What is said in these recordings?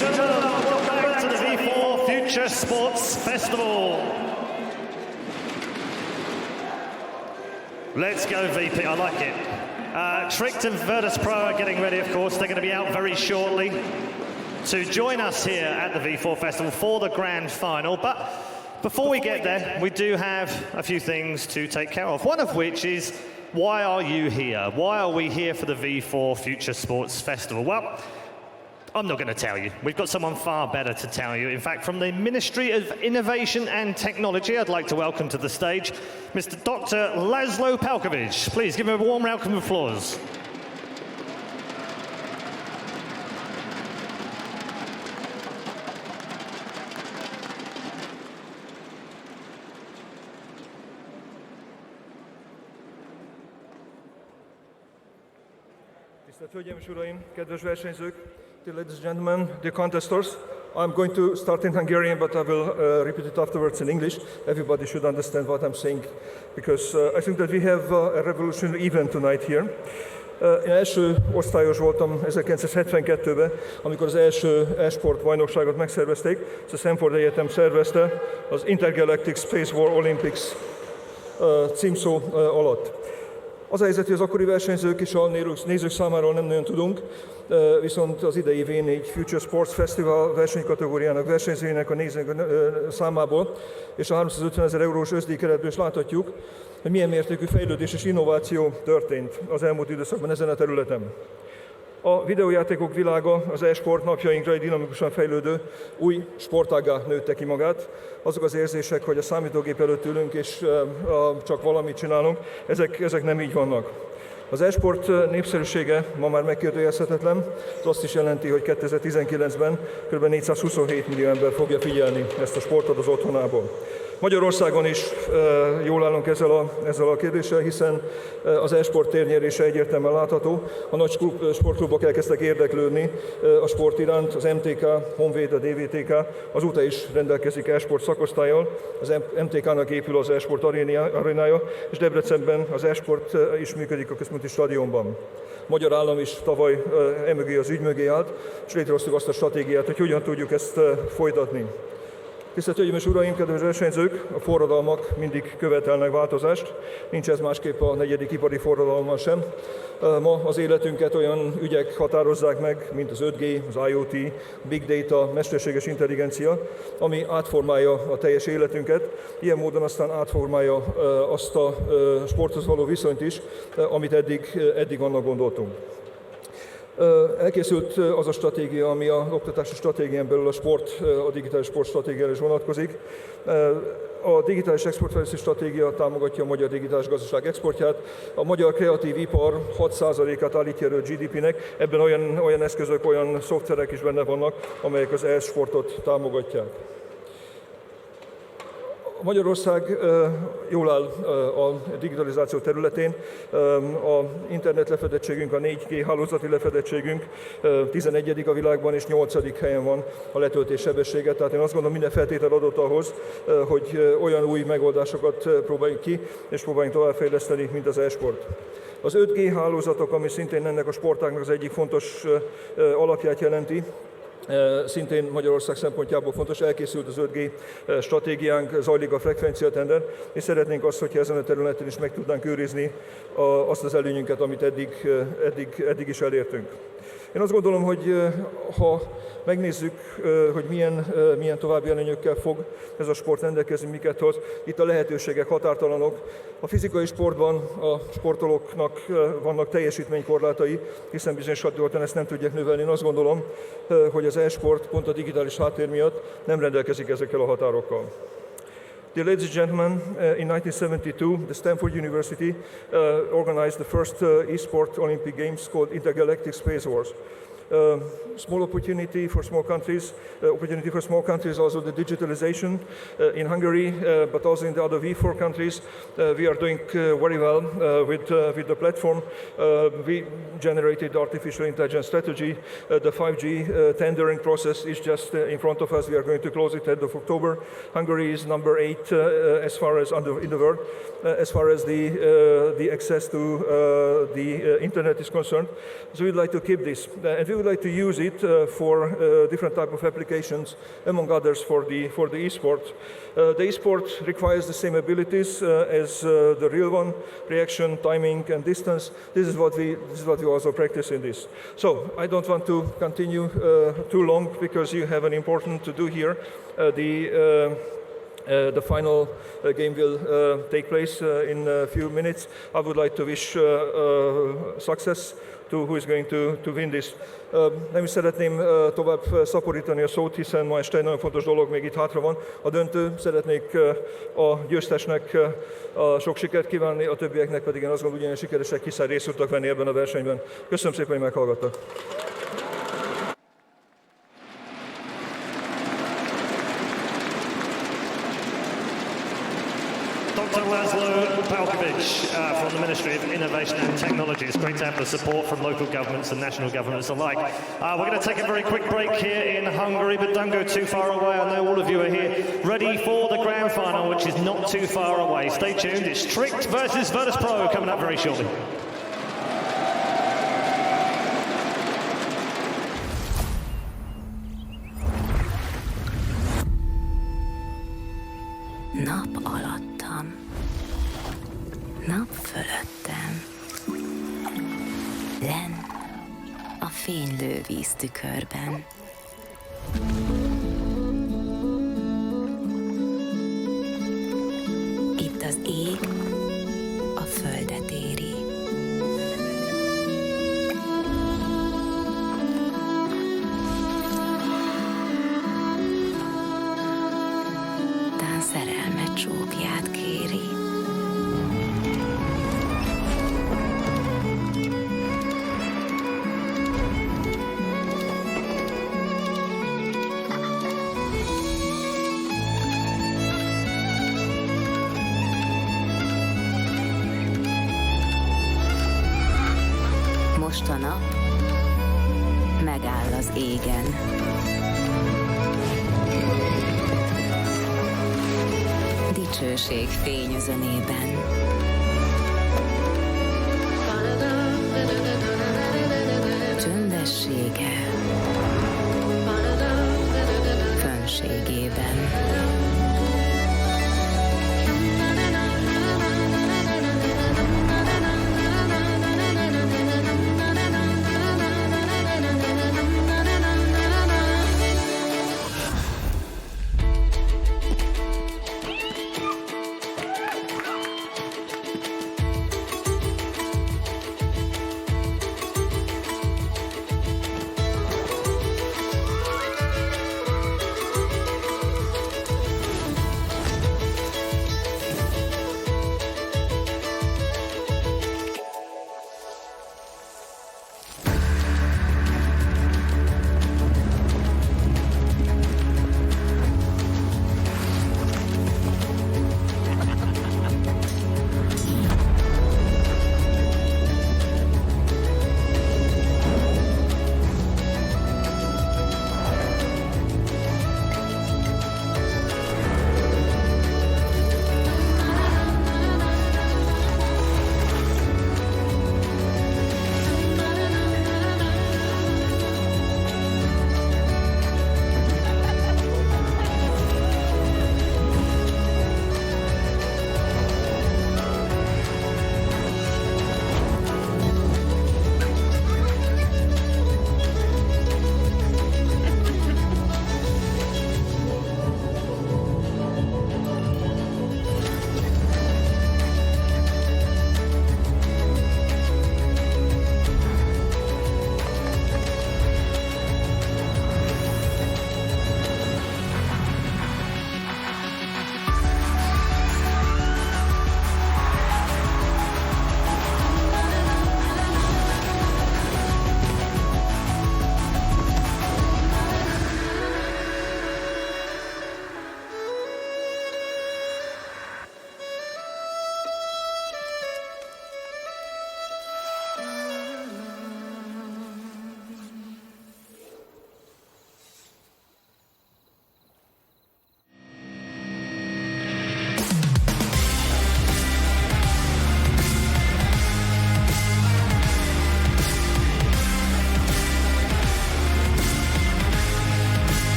gentlemen, welcome back to the V4 Future Sports Festival. Let's go VP, I like it. Tricked and Virtus Pro are getting ready, of course. They're going to be out very shortly to join us here at the V4 Festival for the Grand Final. But before we get there, we do have a few things to take care of. One of which is, why are you here? Why are we here for the V4 Future Sports Festival? Well, I'm not going to tell you. We've got someone far better to tell you. In fact, from the Ministry of Innovation and Technology, I'd like to welcome to the stage Mr. Dr. Laszlo Palkovic. Please give him a warm round of applause. Tisztelt Hölgyeim és Uraim, kedves versenyzők, ladies and gentlemen, dear contestants, I'm going to start in Hungarian, but I will repeat it afterwards in English. Everybody should understand what I'm saying, because I think that we have a revolutionary event tonight here. Én első osztályos voltam 1972-ben, amikor az első e-sport bajnokságot megszervezték. Ez a Stanford Egyetem szervezte az Intergalactic Space War Olympics címszó alatt. Az a helyzet, hogy az akkori versenyzők és a nézők számáról nem nagyon tudunk, viszont az idei V4 Future Sports Festival versenykategóriának versenyzőinek a nézők számából és a 350 000 eurós öszdíjkeretből is láthatjuk, hogy milyen mértékű fejlődés és innováció történt az elmúlt időszakban ezen a területen. A videójátékok világa az e-sport napjainkra egy dinamikusan fejlődő új sportággá nőtte ki magát. Azok az érzések, hogy a számítógép előtt ülünk és csak valamit csinálunk, ezek nem így vannak. Az e-sport népszerűsége ma már megkérdőjelezhetetlen, ez azt is jelenti, hogy 2019-ben kb. 427 millió ember fogja figyelni ezt a sportot az otthonából. Magyarországon is jól állunk ezzel a kérdéssel, hiszen az e-sport térnyerése egyértelműen látható. A nagy sportklubok elkezdtek érdeklődni a sport iránt, az MTK, Honvéd, a DVTK azóta is rendelkezik e-sport szakosztállyal, az MTK-nak épül az e-sport arénája, és Debrecenben az e-sport is működik a központi stadionban. A magyar állam is tavaly emögé az ügy mögé állt, és létrehoztuk azt a stratégiát, hogy hogyan tudjuk ezt folytatni. Tisztelt Hölgyeim és Uraim, kedves versenyzők, a forradalmak mindig követelnek változást, nincs ez másképp a negyedik ipari forradalommal sem. Ma az életünket olyan ügyek határozzák meg, mint az 5G, az IoT, Big Data, mesterséges intelligencia, ami átformálja a teljes életünket, ilyen módon aztán átformálja azt a sporthoz való viszonyt is, amit eddig annak gondoltunk. Elkészült az a stratégia, ami az oktatási stratégián belül a digitális sport stratégiára is vonatkozik. A digitális exportfejlesztési stratégia támogatja a magyar digitális gazdaság exportját. A magyar kreatív ipar 6%-át állítja elő a GDP-nek, ebben olyan eszközök, olyan szoftverek is benne vannak, amelyek az e-sportot támogatják. Magyarország jól áll a digitalizáció területén. A internet lefedettségünk, a 4G hálózati lefedettségünk 11. a világban és 8. helyen van a letöltés sebessége. Tehát én azt gondolom, minden feltétel adott ahhoz, hogy olyan új megoldásokat próbáljunk ki, és próbáljunk továbbfejleszteni, mint az e-sport. Az 5G hálózatok, ami szintén ennek a sportágnak az egyik fontos alapját jelenti, szintén Magyarország szempontjából fontos, elkészült az 5G stratégiánk, zajlik a frekvenciatender, és szeretnénk azt, hogyha ezen a területen is meg tudnánk őrizni azt az előnyünket, amit eddig is elértünk. Én azt gondolom, hogy ha megnézzük, hogy milyen további előnyökkel fog ez a sport rendelkezni, miket hoz, itt a lehetőségek határtalanok. A fizikai sportban a sportolóknak vannak teljesítménykorlátai, hiszen bizonyos területen ezt nem tudják növelni. Én azt gondolom, hogy az e-sport pont a digitális háttér miatt nem rendelkezik ezekkel a határokkal. Dear ladies and gentlemen, in 1972, the Stanford University organized the first e-sport Olympic Games called Intergalactic Space Wars. Small opportunity for small countries, also the digitalization in Hungary, but also in the other V4 countries. We are doing very well with the platform. We generated artificial intelligence strategy. The 5G tendering process is just in front of us. We are going to close it at the end of October. Hungary is number 8 as far as in the world, as far as the access to the internet is concerned. So we'd like to keep this, and we would like to use it for different type of applications, among others for the e-sport. The e-sport requires the same abilities as the real one: reaction, timing, and distance. This is what we also practice in this. So I don't want to continue too long because you have an important to do here. The final game will take place in a few minutes. I would like to wish success to who is going to win this. Nem is szeretném tovább szaporítani a szót, hiszen ma este egy nagyon fontos dolog még itt hátra van. A döntő, szeretnék a győztesnek sok sikert kívánni, a többieknek pedig én azt gondolom, hogy ilyen sikeresek, hiszen részt tudtak venni ebben a versenyben. Köszönöm szépen, hogy meghallgattak. Dr. Laszlo Palkovic from the Ministry of Innovation and Technology. It's great to have the support from local governments and national governments alike. We're going to take a very quick break here in Hungary, but don't go too far away. I know all of you are here ready for the grand final, which is not too far away. Stay tuned. It's Tricked versus Virtus Pro coming up very shortly. Nap alattam, nap fölöttem, lenn a fénylő víztükörben. Itt az ég a földet éri. Tán szerelme csókját kéri. Most a nap megáll az égen. Dicsőség fényözönében. Csöndessége fönségében.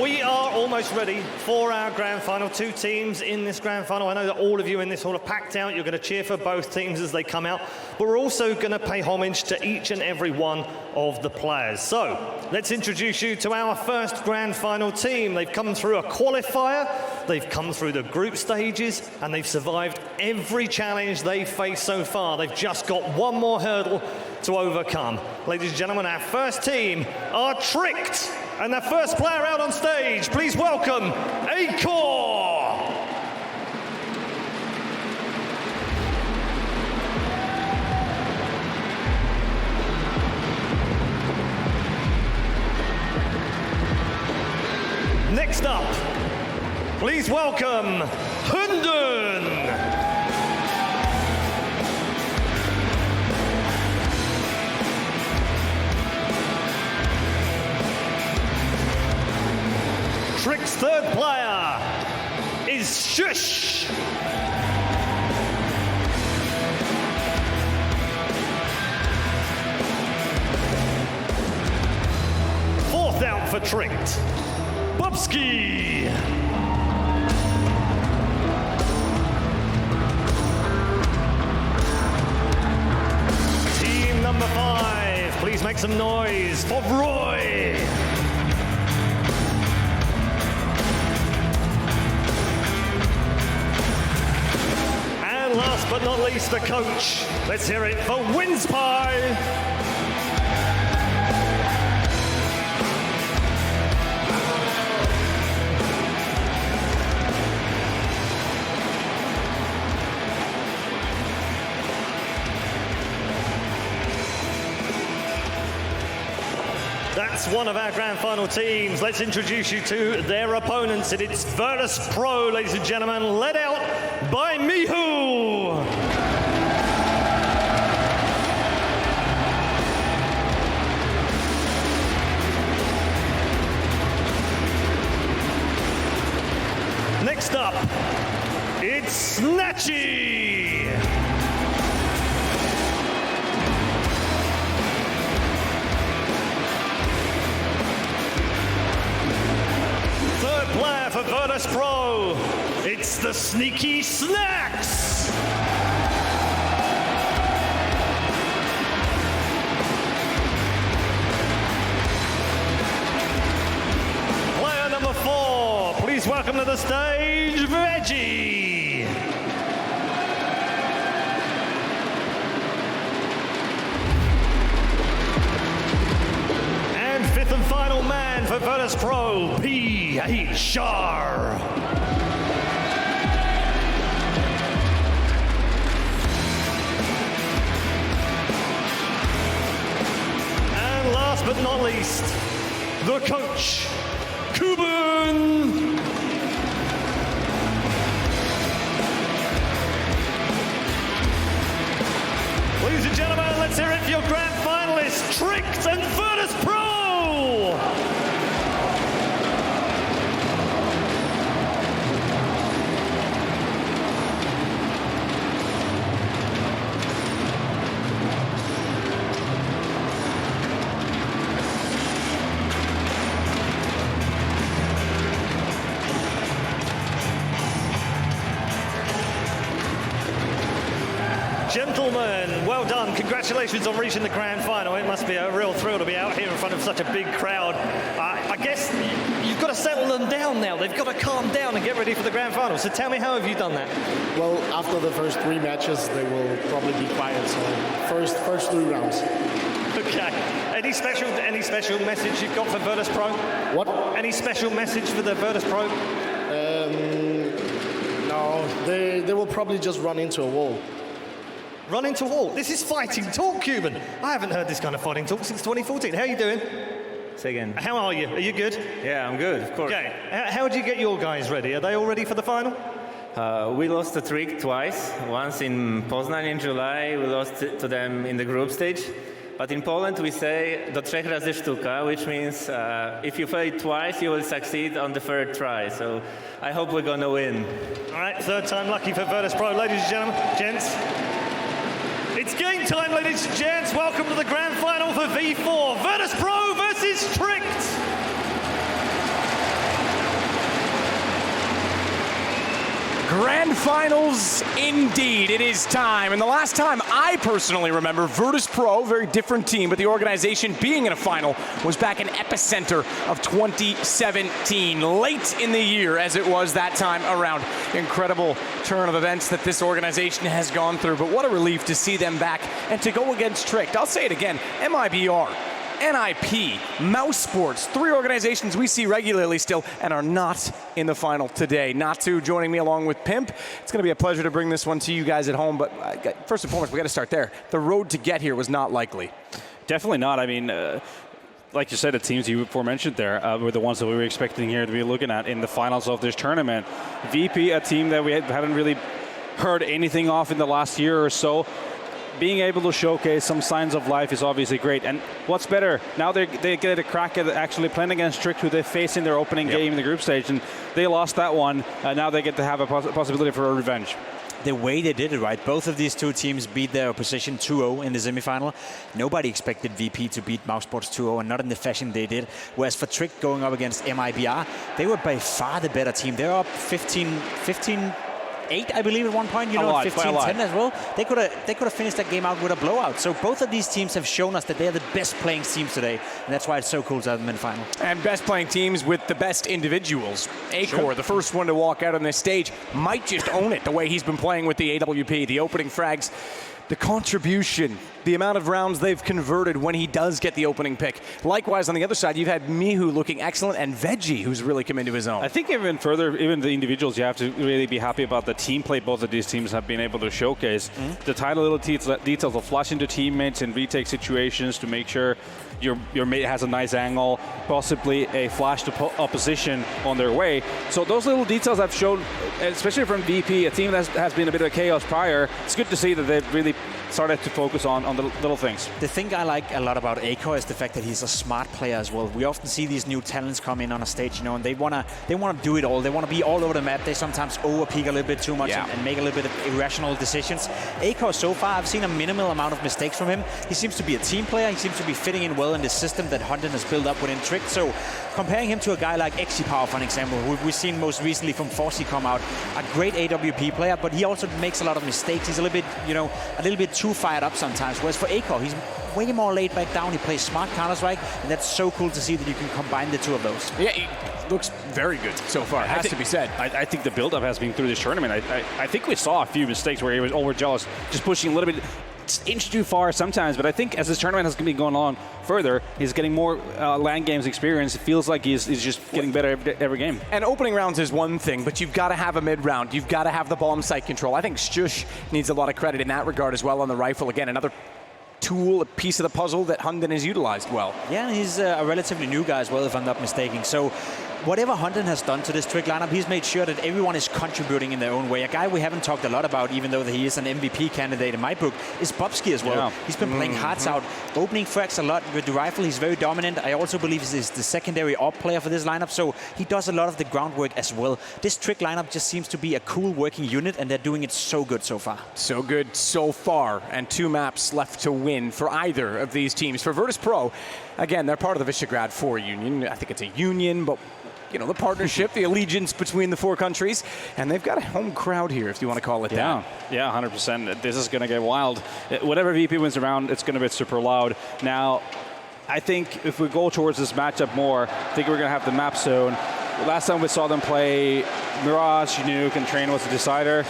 We are almost ready for our grand final. Two teams in this grand final. I know that all of you in this hall are packed out. You're going to cheer for both teams as they come out. But we're also going to pay homage to each and every one of the players. So let's introduce you to our first grand final team. They've come through a qualifier, they've come through the group stages, and they've survived every challenge they've faced so far. They've just got one more hurdle to overcome. Ladies and gentlemen, our first team are Tricked. And the first player out on stage, please welcome Acor. Next up, please welcome Hunden. Trick's third player is Shush. Fourth out for Tricked, Bubsky. Team number 5, please make some noise for Roy. Last but not least, the coach. Let's hear it for Winspy. That's one of our grand final teams. Let's introduce you to their opponents. It's Virtus Pro, ladies and gentlemen, led out by Mihu. Next up, it's Snatchy. Third player for Virtus Pro, it's the Sneaky Snacks. Player number 4, please welcome to the stage, Veggie. And fifth and final man for Virtus Pro, PHR. And last but not least, the coach, Kuben. Ladies and gentlemen, let's hear it for your grand finalists, Tricked and Virtus Pro. Gentlemen, well done. Congratulations on reaching the grand final. It must be a real thrill to be out here in front of such a big crowd. I guess you've got to settle them down now. They've got to calm down and get ready for the grand final. So tell me, how have you done that? Well, after the first 3 matches, they will probably be quiet. So first 3 rounds. Okay. Any special message you've got for Virtus Pro? What? Any special message for the Virtus Pro? No, they will probably just run into a wall. Run into a wall. This is fighting talk, Cuban. I haven't heard this kind of fighting talk since 2014. How are you doing? Say again. How are you? Are you good? Yeah, I'm good, of course. Okay. How do you get your guys ready? Are they all ready for the final? We lost to Trick twice. Once in Poznań in July, we lost to them in the group stage. But in Poland we say do 3 razy sztuka, which means if you fail twice, you will succeed on the 3rd try. So I hope we're going to win. All right, 3rd time lucky for Virtus Pro. Ladies and gentlemen, gents. It's game time, ladies and gents. Welcome to the grand final for V4. Virtus Pro versus Tricked. Grand Finals, indeed. It is time. And the last time I personally remember Virtus Pro, very different team, but the organization being in a final was back in epicenter of 2017, late in the year as it was that time around. Incredible turn of events that this organization has gone through, but what a relief to see them back and to go against Tricked. I'll say it again, MIBR. NIP, Mouse Sports, 3 organizations we see regularly still and are not in the final today. Natu joining me along with Pimp. It's going to be a pleasure to bring this one to you guys at home, but first and foremost, we got to start there. The road to get here was not likely. Definitely not. I mean, like you said, the teams you aforementioned there were the ones that we were expecting here to be looking at in the finals of this tournament. VP, a team that we haven't really heard anything of in the last year or so. Being able to showcase some signs of life is obviously great. And what's better, now they get a crack at actually playing against Tricked, who they faced in their opening game in the group stage, and they lost that one. Now they get to have a possibility for a revenge. The way they did it, right? Both of these two teams beat their opposition 2-0 in the semifinal. Nobody expected VP to beat Mouse Sports 2-0, and not in the fashion they did. Whereas for Tricked going up against MIBR, they were by far the better team. They're up 15-8, I believe, at one point, you know, 15-10 as well. They could have finished that game out with a blowout. So both of these teams have shown us that they're the best playing teams today, and that's why it's so cool to have them in the final. And best playing teams with the best individuals. Acor, the first one to walk out on this stage, might just own it the way he's been playing with the AWP, the opening frags. The contribution, the amount of rounds they've converted when he does get the opening pick. Likewise, on the other side, you've had Mihu looking excellent and Veggie, who's really come into his own. I think even further, even the individuals, you have to really be happy about the team play both of these teams have been able to showcase. The tiny little details of flushing to teammates in retake situations to make sure your mate has a nice angle, possibly a flash to opposition on their way. So those little details I've shown, especially from VP, a team that has been a bit of chaos prior, it's good to see that they've really started to focus on the little things. The thing I like a lot about Acor is the fact that he's a smart player as well. We often see these new talents come in on a stage, you know, and they wanna do it all. They wanna be all over the map. They sometimes overpeak a little bit too much and make a little bit of irrational decisions. Acor, so far, I've seen a minimal amount of mistakes from him. He seems to be a team player. He seems to be fitting in well in the system that Hunden has built up within Tricked. So comparing him to a guy like Power, for an example, who we've seen most recently from Forsey come out, a great AWP player, but he also makes a lot of mistakes. He's a little bit too fired up sometimes. Whereas for Acor, he's way more laid back down. He plays smart Counter-Strike, and that's so cool to see that you can combine the two of those. Yeah, he looks very good so far, it has to be said. I think the build-up has been through this tournament. I think we saw a few mistakes where he was overzealous, just pushing a little bit, inch too far sometimes, but I think as this tournament has been going on further, he's getting more LAN games experience. It feels like he's just getting better every game. And opening rounds is one thing, but you've got to have a mid-round. You've got to have the bomb site control. I think Stush needs a lot of credit in that regard as well on the rifle. Again, another tool, a piece of the puzzle that Hunden has utilized well. Yeah, he's a relatively new guy as well, if I'm not mistaken. So whatever Hunden has done to this Tricked lineup, he's made sure that everyone is contributing in their own way. A guy we haven't talked a lot about, even though he is an MVP candidate in my book, is Bobsky as well. Yeah. He's been playing hearts out, opening frags a lot with the rifle. He's very dominant. I also believe he's the secondary op player for this lineup, so he does a lot of the groundwork as well. This Tricked lineup just seems to be a cool working unit, and they're doing it so good so far. So good so far, and 2 maps left to win for either of these teams. For Virtus Pro, again, they're part of the Visegrad 4 union. I think it's a union, but you know, the partnership, the allegiance between the 4 countries, and they've got a home crowd here, if you want to call it that. Yeah, 100%. This is going to get wild. Whatever VP wins around, it's going to be super loud. Now, I think if we go towards this matchup more, I think we're going to have the map zone. Last time we saw them play Mirage, Nuke, and Train was the decider.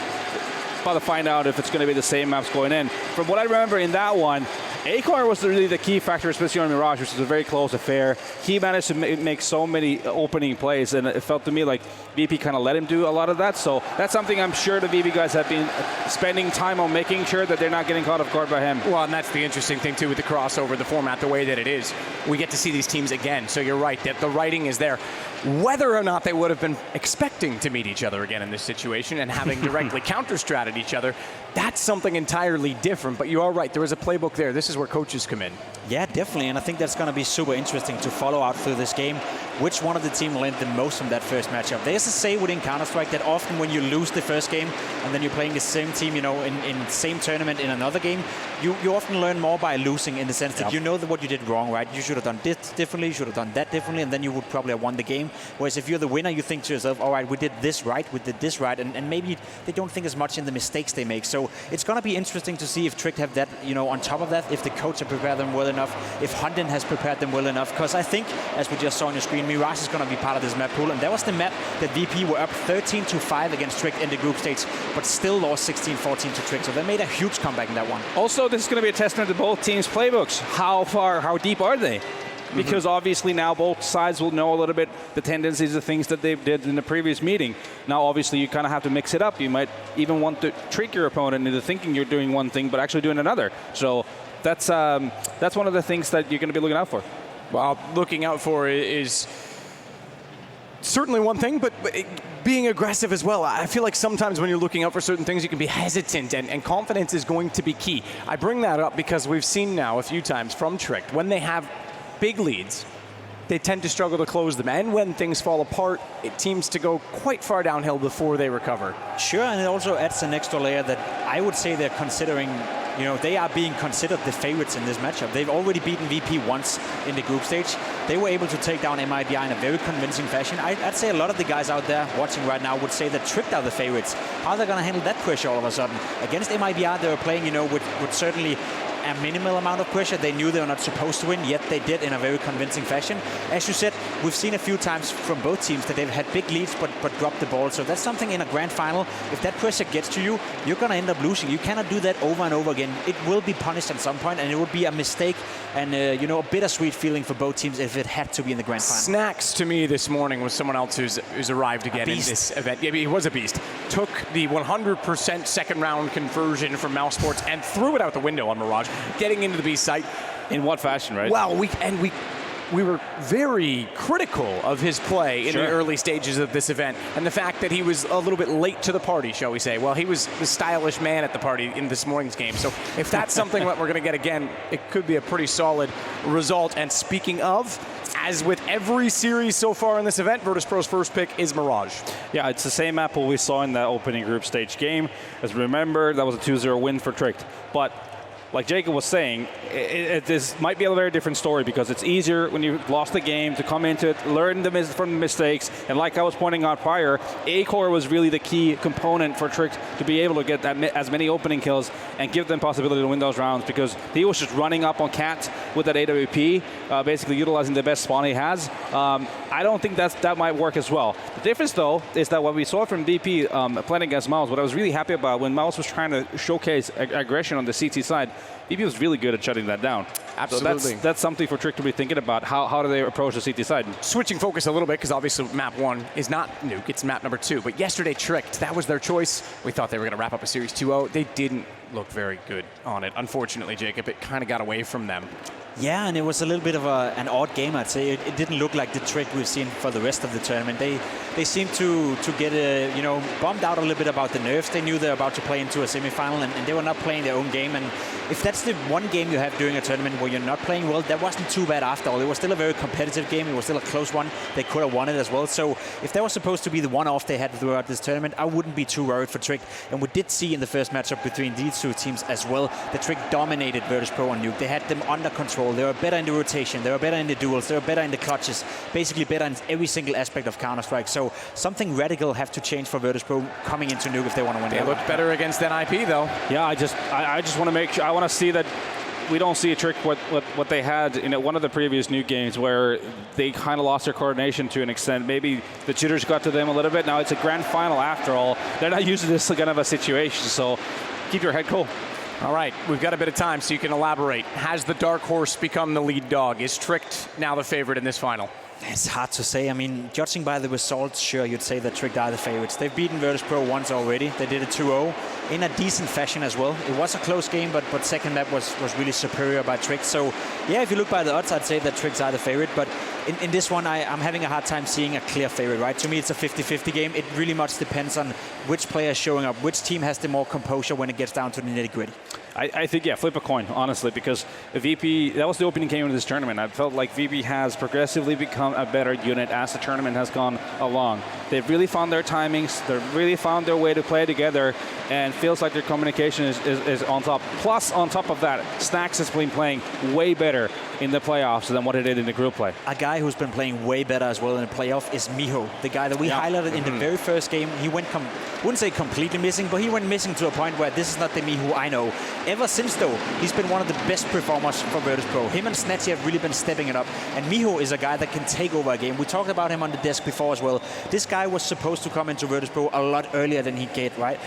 About to find out if it's going to be the same maps going in. From what I remember in that one, Acor was really the key factor, especially on Mirage, which was a very close affair. He managed to make so many opening plays, and it felt to me like VP kind of let him do a lot of that. So that's something I'm sure the VP guys have been spending time on, making sure that they're not getting caught off guard by him. Well, and that's the interesting thing, too, with the crossover, the format, the way that it is. We get to see these teams again, so you're right, that the writing is there. Whether or not they would have been expecting to meet each other again in this situation and having directly counter-strat each other, that's something entirely different. But you are right, there is a playbook there. This is is where coaches come in. Yeah, definitely, and I think that's going to be super interesting to follow out through this game. Which one of the team learned the most from that first matchup? There's a say within Counter-Strike that often when you lose the first game and then you're playing the same team, in the same tournament in another game, you often learn more by losing in the sense that you know that what you did wrong, right? You should have done this differently, you should have done that differently, and then you would probably have won the game. Whereas if you're the winner, you think to yourself, all right, we did this right, and maybe they don't think as much in the mistakes they make. So it's going to be interesting to see if Trick have that, on top of that, if the coach have prepared them well enough, if Hunden has prepared them well enough, because I think, as we just saw on your screen, Mirage is going to be part of this map pool, and that was the map that VP were up 13-5 against Trick in the group stage, but still lost 16-14 to Trick, so they made a huge comeback in that one. Also, this is going to be a testament to both teams' playbooks. How deep are they? Because obviously now both sides will know a little bit the tendencies, the things that they did in the previous meeting. Now, obviously, you kind of have to mix it up. You might even want to trick your opponent into thinking you're doing one thing, but actually doing another. So that's one of the things that you're going to be looking out for. Well, looking out for is certainly one thing, but being aggressive as well. I feel like sometimes when you're looking out for certain things, you can be hesitant, and confidence is going to be key. I bring that up because we've seen now a few times from Trick, when they have big leads, they tend to struggle to close them. And when things fall apart, it seems to go quite far downhill before they recover. Sure, and it also adds an extra layer that I would say they're considering. They are being considered the favorites in this matchup. They've already beaten VP once in the group stage. They were able to take down MIBI in a very convincing fashion. I'd say a lot of the guys out there watching right now would say that Trick are the favorites. How are they going to handle that pressure all of a sudden? Against MIBI, they were playing, with certainly a minimal amount of pressure. They knew they were not supposed to win, yet they did in a very convincing fashion. As you said, we've seen a few times from both teams that they've had big leads but dropped the ball. So that's something in a grand final. If that pressure gets to you, you're going to end up losing. You cannot do that over and over again. It will be punished at some point, and it will be a mistake and a bittersweet feeling for both teams if it had to be in the grand final. Snacks to me this morning was someone else who's arrived again in this event. Yeah, he was a beast. Took the 100% second round conversion from Mouse Sports and threw it out the window on Mirage, getting into the B site. In what fashion, right? Well, we were very critical of his play in the early stages of this event, and the fact that he was a little bit late to the party, shall we say. Well, he was the stylish man at the party in this morning's game. So if that's something that we're going to get again, it could be a pretty solid result. And speaking of, as with every series so far in this event, Virtus.pro's first pick is Mirage. Yeah, it's the same apple we saw in that opening group stage game. As remember, that was a 2-0 win for Trick. But like Jacob was saying, this might be a very different story because it's easier when you've lost the game to come into it, learn from the mistakes, and like I was pointing out prior, A-Core was really the key component for Trick to be able to get as many opening kills and give them possibility to win those rounds because he was just running up on Cat with that AWP, basically utilizing the best spawn he has. I don't think that might work as well. The difference, though, is that what we saw from DP playing against Mouse, what I was really happy about when Mouse was trying to showcase aggression on the CT side, DP was really good at shutting that down. Absolutely. So that's something for Trick to be thinking about. How do they approach the CT side? Switching focus a little bit, because obviously map 1 is not Nuke, it's map number 2. But yesterday, Trick, that was their choice. We thought they were going to wrap up a series 2-0. They didn't look very good on it. Unfortunately, Jacob, it kind of got away from them. Yeah, and it was a little bit of an odd game, I'd say. It didn't look like the Trick we've seen for the rest of the tournament. They seemed to get bummed out a little bit about the nerves. They knew they were about to play into a semifinal, and they were not playing their own game. And if that's the one game you have during a tournament where you're not playing well, that wasn't too bad after all. It was still a very competitive game. It was still a close one. They could have won it as well. So if that was supposed to be the one-off they had throughout this tournament, I wouldn't be too worried for Trick. And we did see in the first matchup between these two teams as well, that Trick dominated Virtus.pro and Nuke. They had them under control. They were better in the rotation. They were better in the duels. They were better in the clutches. Basically better in every single aspect of Counter-Strike. So something radical have to change for Virtus.pro coming into Nuke if they want to win. They looked better against NIP, though. Yeah, I just want to make sure. I want to see that we don't see a Trick what they had in one of the previous Nuke games where they kind of lost their coordination to an extent. Maybe the jitters got to them a little bit. Now it's a grand final after all. They're not used to this kind of a situation, so keep your head cool. All right, we've got a bit of time so you can elaborate. Has the dark horse become the lead dog? Is Trick now the favorite in this final? It's hard to say. I mean, judging by the results, sure, you'd say that Trick are the favorites. They've beaten Virtus.pro once already. They did it 2-0 in a decent fashion as well. It was a close game, but second map was really superior by Trick. So, yeah, if you look by the odds, I'd say that Tricks are the favorite. But in this one, I'm having a hard time seeing a clear favorite, right? To me, it's a 50-50 game. It really much depends on which player is showing up, which team has the more composure when it gets down to the nitty-gritty. I think, yeah, flip a coin, honestly, because VP, that was the opening game of this tournament. I felt like VP has progressively become a better unit as the tournament has gone along. They've really found their timings, they've really found their way to play together, and feels like their communication is on top. Plus, on top of that, Snacks has been playing way better in the playoffs than what it did in the group play. A guy who's been playing way better as well in the playoff is Miho, the guy that we highlighted in the very first game. He went, wouldn't say completely missing, but he went missing to a point where this is not the Miho I know. Ever since, though, he's been one of the best performers for Virtus Pro. Him and Snatchy have really been stepping it up, and Miho is a guy that can take over a game. We talked about him on the desk before as well. This guy was supposed to come into Virtus Pro a lot earlier than he did, right?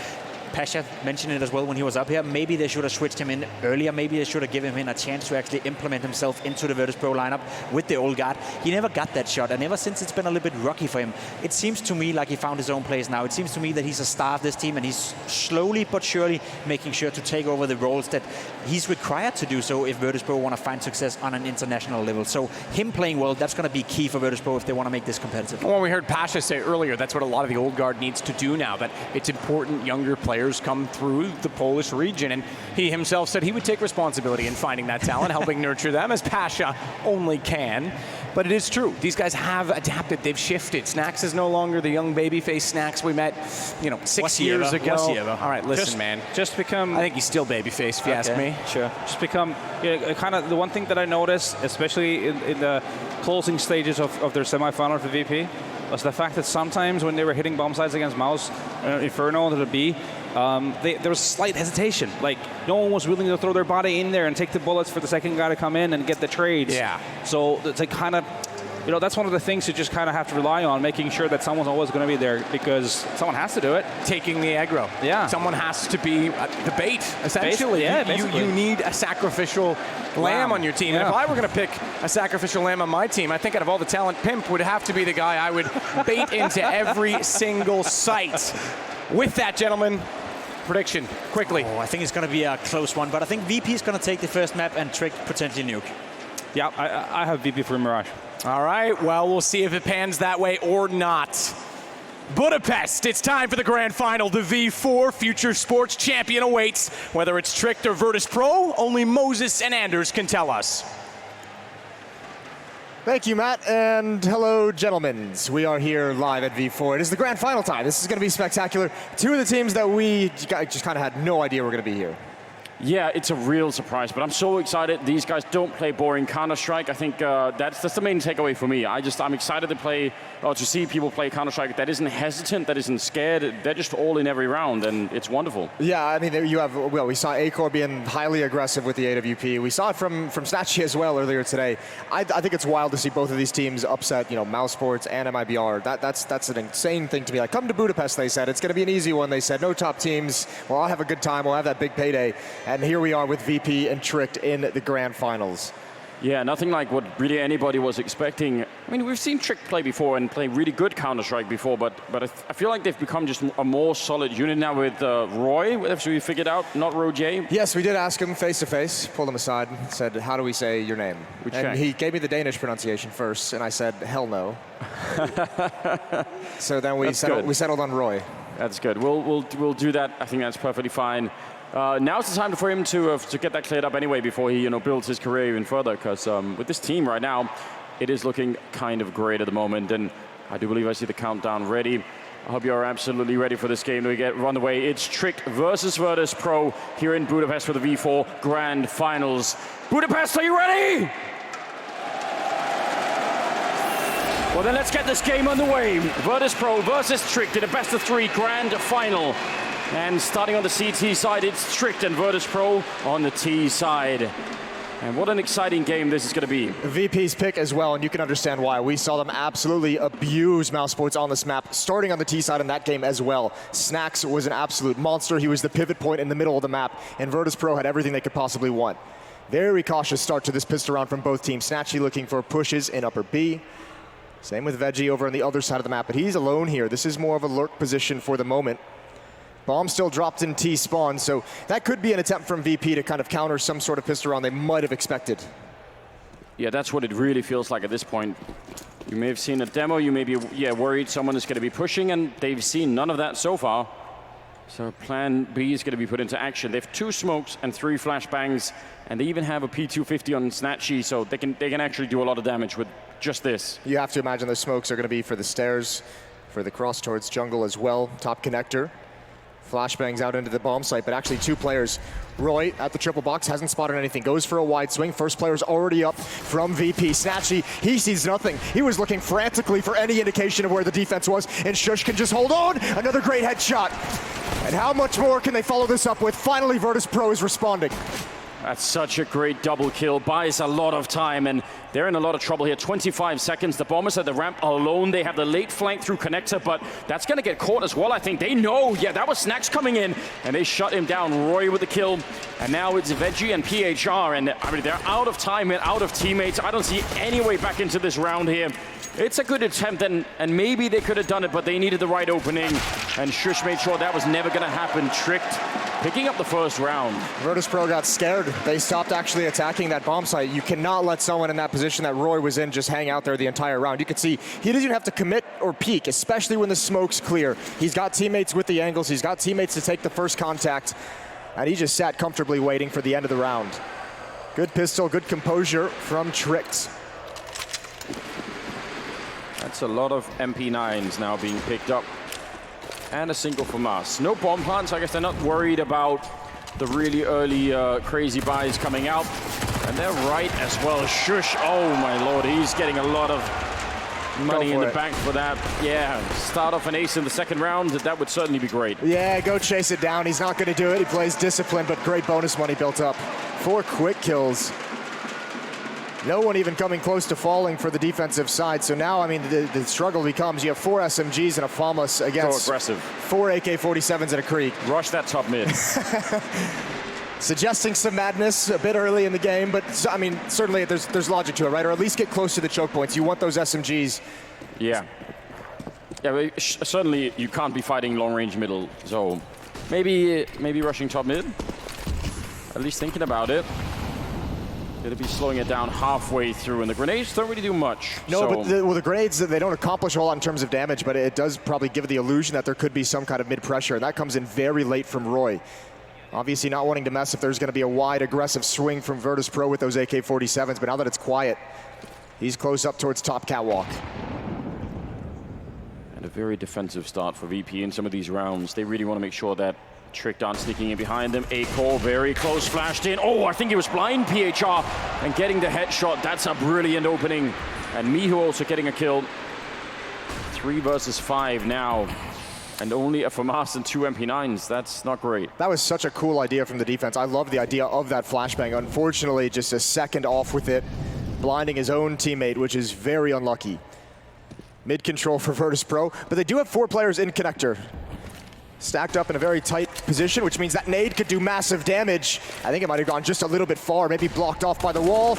Pasha mentioned it as well when he was up here. Maybe they should have switched him in earlier. Maybe they should have given him a chance to actually implement himself into the Virtus Pro lineup with the old guard. He never got that shot, and ever since it's been a little bit rocky for him. It seems to me like he found his own place now. It seems to me that he's a star of this team, and he's slowly but surely making sure to take over the roles that he's required to do so if Virtus Pro want to find success on an international level. So him playing well, that's going to be key for Virtus Pro if they want to make this competitive. Well, we heard Pasha say earlier, that's what a lot of the old guard needs to do now, that it's important younger players come through the Polish region, and he himself said he would take responsibility in finding that talent, helping nurture them, as Pasha only can. But it is true, these guys have adapted, they've shifted. Snacks is no longer the young babyface Snacks we met, 6 years ago. All right, listen, man. Just become... I think he's still babyface, if you ask me. Sure. Just become, kind of the one thing that I noticed, especially in the closing stages of their semifinal for VP, was the fact that sometimes when they were hitting bomb sites against Mouse, Inferno into the B, there was slight hesitation. Like, no one was willing to throw their body in there and take the bullets for the second guy to come in and get the trades. Yeah. So it's like kind of, that's one of the things you just kind of have to rely on, making sure that someone's always going to be there because someone has to do it. Taking the aggro. Yeah. Someone has to be the bait, essentially. Basically. You need a sacrificial lamb on your team. Yeah. And if I were going to pick a sacrificial lamb on my team, I think out of all the talent, Pimp would have to be the guy I would bait into every single site. With that, gentlemen, prediction, quickly. I think it's going to be a close one, but I think VP is going to take the first map and Trick potentially nuke. Yeah, I have VP for Mirage. All right, well, we'll see if it pans that way or not. Budapest, it's time for the grand final. The V4 Future Sports Champion awaits. Whether it's Tricked or Virtus Pro, only Moses and Anders can tell us. Thank you, Matt, and hello, gentlemen. We are here live at V4. It is the grand final time. This is going to be spectacular. Two of the teams that we just kind of had no idea were going to be here. Yeah, it's a real surprise, but I'm so excited. These guys don't play boring Counter-Strike. I think that's the main takeaway for me. I'm excited to play, or to see people play Counter-Strike that isn't hesitant, that isn't scared. They're just all in every round, and it's wonderful. Yeah, I mean, we saw Acor being highly aggressive with the AWP. We saw it from Snatchy as well earlier today. I think it's wild to see both of these teams upset, Mouse Sports and MIBR. That's an insane thing to be like. Come to Budapest, they said. It's going to be an easy one, they said. No top teams. Well, I'll have a good time. We'll have that big payday. And here we are with VP and Tricked in the grand finals. Yeah, nothing like what really anybody was expecting. I mean, we've seen Tricked play before and play really good Counter-Strike before, but I feel like they've become just a more solid unit now with Roy, as we figured out, not Roger. Yes, we did ask him face to face, pulled him aside, said, how do we say your name? He gave me the Danish pronunciation first, and I said, hell no. So then we settled on Roy. That's good. We'll do that. I think that's perfectly fine. Now's the time for him to get that cleared up anyway before he builds his career even further, because with this team right now, it is looking kind of great at the moment, and I do believe I see the countdown ready. I hope you're absolutely ready for this game to get run away. It's Tricked versus Virtus Pro here in Budapest for the V4 Grand Finals. Budapest, are you ready? Well, then let's get this game underway. Virtus Pro versus Tricked in a best-of-3 Grand Final. And starting on the CT side, it's Tricked and Virtus Pro on the T side. And what an exciting game this is going to be. VP's pick as well, and you can understand why. We saw them absolutely abuse Mouse Sports on this map, starting on the T side in that game as well. Snacks was an absolute monster. He was the pivot point in the middle of the map, and Virtus Pro had everything they could possibly want. Very cautious start to this pistol round from both teams. Snatchy looking for pushes in upper B. Same with Veggie over on the other side of the map, but he's alone here. This is more of a lurk position for the moment. Bomb still dropped in T spawn, so that could be an attempt from VP to kind of counter some sort of pistol round they might have expected. Yeah, that's what it really feels like at this point. You may have seen a demo, you may be worried someone is going to be pushing, and they've seen none of that so far. So plan B is going to be put into action. They have 2 smokes and 3 flashbangs, and they even have a P250 on Snatchy, so they can actually do a lot of damage with just this. You have to imagine those smokes are going to be for the stairs, for the cross towards jungle as well. Top connector. Flashbangs out into the bomb site, but actually 2 players. Roy at the triple box, hasn't spotted anything. Goes for a wide swing. First player's already up from VP. Snatchy, he sees nothing. He was looking frantically for any indication of where the defense was, and Shush can just hold on. Another great headshot. And how much more can they follow this up with? Finally, Virtus Pro is responding. That's such a great double kill, buys a lot of time, and they're in a lot of trouble here. 25 seconds, the Bombers at the ramp alone. They have the late flank through connector, but that's gonna get caught as well, I think. They know, yeah, that was Snacks coming in, and they shut him down. Roy with the kill, and now it's Veggie and PHR, and I mean, they're out of time and out of teammates. I don't see any way back into this round here. It's a good attempt, and maybe they could have done it, but they needed the right opening, and Shush made sure that was never gonna happen. Tricked, picking up the first round. Virtus Pro got scared. They stopped actually attacking that bomb site. You cannot let someone in that position that Roy was in just hang out there the entire round. You can see he doesn't even have to commit or peek, especially when the smoke's clear. He's got teammates with the angles. He's got teammates to take the first contact, and he just sat comfortably waiting for the end of the round. Good pistol, good composure from Tricked. That's a lot of MP9s now being picked up. And a single from us. No bomb plants. I guess they're not worried about the really early crazy buys coming out. And they're right as well. Shush. Oh my lord. He's getting a lot of money in the bank for that. Yeah. Start off an ace in the second round. That would certainly be great. Yeah, go chase it down. He's not going to do it. He plays discipline, but great bonus money built up. 4 quick kills. No one even coming close to falling for the defensive side. So now, I mean, the struggle becomes you have 4 SMGs and a FAMAS against so aggressive. 4 AK-47s and a Krieg. Rush that top mid. Suggesting some madness a bit early in the game, but I mean, certainly there's logic to it, right? Or at least get close to the choke points. You want those SMGs. Yeah. Yeah, but certainly you can't be fighting long range middle. So maybe rushing top mid. At least thinking about it. Going to be slowing it down halfway through, and the grenades don't really do much. No, but the grenades, they don't accomplish a lot in terms of damage, but it does probably give the illusion that there could be some kind of mid-pressure, and that comes in very late from Roy. Obviously not wanting to mess if there's going to be a wide, aggressive swing from Virtus Pro with those AK-47s, but now that it's quiet, he's close up towards top catwalk. And a very defensive start for VP in some of these rounds. They really want to make sure that Tricked on sneaking in behind them. A-Core very close, flashed in. Oh, I think he was blind, PHR, and getting the headshot. That's a brilliant opening. And Miho also getting a kill. 3 versus 5 now. And only a FAMAS and 2 MP9s. That's not great. That was such a cool idea from the defense. I love the idea of that flashbang. Unfortunately, just a second off with it, blinding his own teammate, which is very unlucky. Mid control for Virtus Pro, but they do have 4 players in connector. Stacked up in a very tight position, which means that nade could do massive damage. I think it might have gone just a little bit far, maybe blocked off by the wall.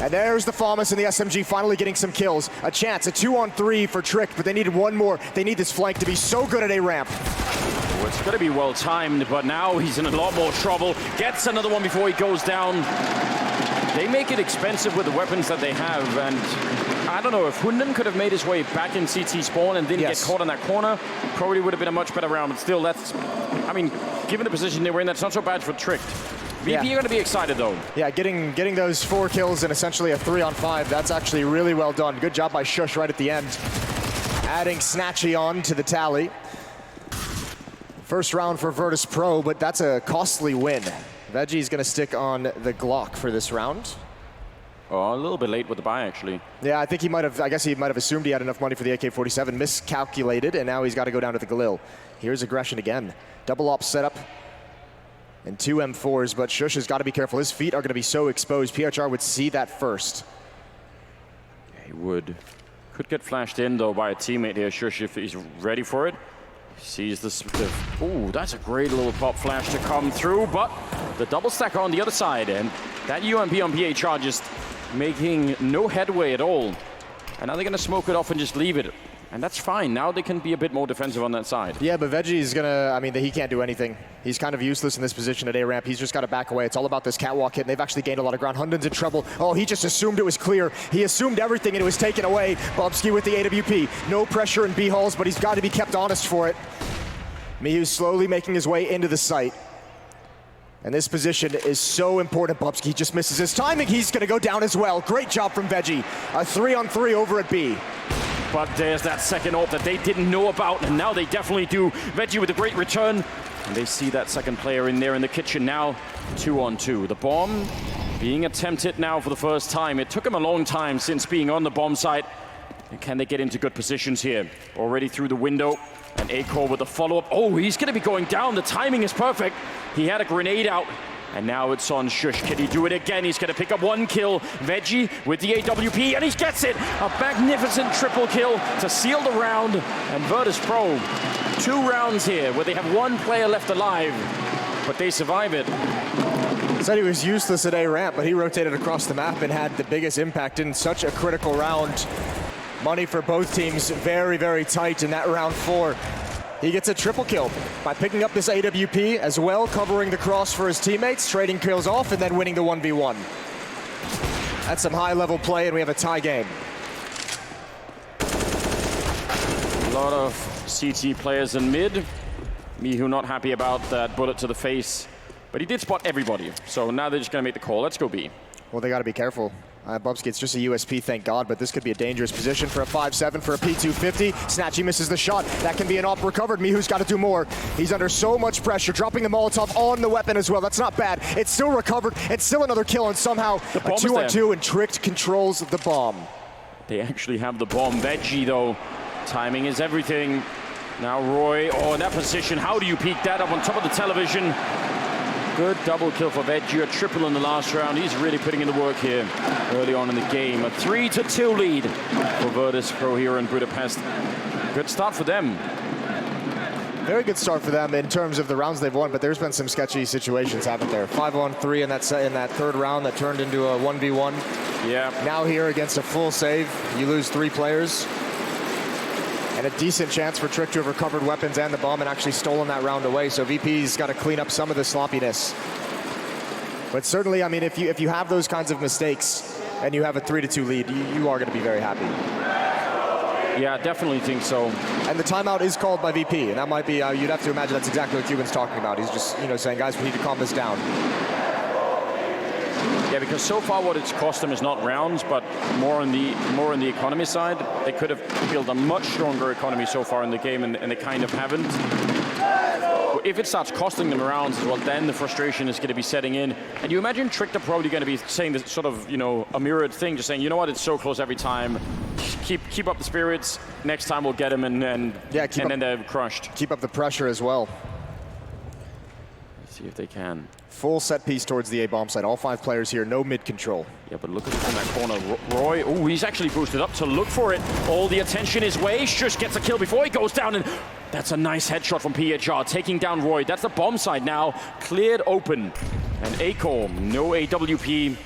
And there's the FAMAS and the SMG finally getting some kills. A chance, a 2-on-3 for Trick, but they needed one more. They need this flank to be so good at A-ramp. Oh, it's going to be well timed, but now he's in a lot more trouble. Gets another one before he goes down. They make it expensive with the weapons that they have, and I don't know, if Hunden could have made his way back in CT spawn and didn't get caught in that corner, probably would have been a much better round, but still, that's, I mean, given the position they were in, that's not so bad for Tricked. VP are going to be excited, though. Yeah, getting those 4 kills and essentially a 3-on-5, that's actually really well done. Good job by Shush right at the end. Adding Snatchy on to the tally. First round for Virtus Pro, but that's a costly win. Veggie's going to stick on the Glock for this round. Oh, a little bit late with the buy, actually. Yeah, I think he might have, I guess he might have assumed he had enough money for the AK-47, miscalculated, and now he's got to go down to the Galil. Here's aggression again. Double op setup and 2 M4s, but Shush has got to be careful. His feet are going to be so exposed. PHR would see that first. Yeah, he would. Could get flashed in, though, by a teammate here, Shush, if he's ready for it. Sees this. Ooh, that's a great little pop flash to come through, but the double stack on the other side, and that UMP on PHR just making no headway at all. And now they're going to smoke it off and just leave it. And that's fine. Now they can be a bit more defensive on that side. Yeah, but Veggie's going to, I mean, he can't do anything. He's kind of useless in this position at A-ramp. He's just got to back away. It's all about this catwalk hit, and they've actually gained a lot of ground. Hunden's in trouble. Oh, he just assumed it was clear. He assumed everything, and it was taken away. Bobski with the AWP. No pressure in B-hulls, but he's got to be kept honest for it. Mihu's slowly making his way into the site. And this position is so important. Bubsky just misses his timing. He's going to go down as well. Great job from Veggie. A 3-on-3 over at B. But there's that second ult that they didn't know about, and now they definitely do. Veggie with a great return. And they see that second player in there in the kitchen now. 2-on-2. The bomb being attempted now for the first time. It took him a long time since being on the bomb site. And can they get into good positions here? Already through the window. And Acor with a follow-up. Oh, he's going to be going down. The timing is perfect. He had a grenade out. And now it's on Shush. Can he do it again? He's going to pick up 1 kill. Veggie with the AWP, and he gets it. A magnificent triple kill to seal the round. And Virtus Pro, 2 rounds here where they have 1 player left alive. But they survive it. Said he was useless at A ramp, but he rotated across the map and had the biggest impact in such a critical round. Money for both teams very, very tight in that round 4. He gets a triple kill by picking up this AWP as well, covering the cross for his teammates, trading kills off, and then winning the 1v1. That's some high-level play, and we have a tie game. A lot of CT players in mid. Mihu not happy about that bullet to the face, but he did spot everybody. So now they're just going to make the call. Let's go B. Well, they got to be careful. Bubsky, it's just a USP, thank God, but this could be a dangerous position for a 5-7 for a P250. Snatchy misses the shot. That can be an op recovered. Mihu's got to do more. He's under so much pressure, dropping the Molotov on the weapon as well. That's not bad. It's still recovered. It's still another kill, and somehow a 2-on-2, and Tricked controls the bomb. They actually have the bomb. Veggie, though, timing is everything. Now Roy, in that position, how do you peek that up on top of the television? Good double kill for Veggie, a triple in the last round. He's really putting in the work here early on in the game. A 3-2 lead for Virtus Pro here in Budapest. Good start for them. Very good start for them in terms of the rounds they've won, but there's been some sketchy situations, haven't there? 5-on-3 in that third round that turned into a 1v1. Yeah. Now here against a full save, you lose 3 players. And a decent chance for Trick to have recovered weapons and the bomb and actually stolen that round away. So VP's got to clean up some of the sloppiness. But certainly, I mean, if you have those kinds of mistakes and you have a 3-2 lead, you are going to be very happy. Yeah, I definitely think so. And the timeout is called by VP, and that might be, you'd have to imagine that's exactly what Cuban's talking about. He's just, saying, guys, we need to calm this down. Yeah, because so far what it's cost them is not rounds, but more on the economy side. They could have built a much stronger economy so far in the game, and they kind of haven't. If it starts costing them rounds as well, then the frustration is going to be setting in. And you imagine Trick are probably going to be saying this sort of, a mirrored thing, just saying, you know what, it's so close every time. Keep up the spirits. Next time we'll get them, and then they're crushed. Keep up the pressure as well. Let's see if they can. Full set piece towards the A bomb site. All 5 players here, no mid control. Yeah, but look at it in that corner. Roy, he's actually boosted up to look for it. All the attention his way. Shush gets a kill before he goes down, and that's a nice headshot from PHR, taking down Roy. That's the bomb site now, cleared open. And Acor, no AWP.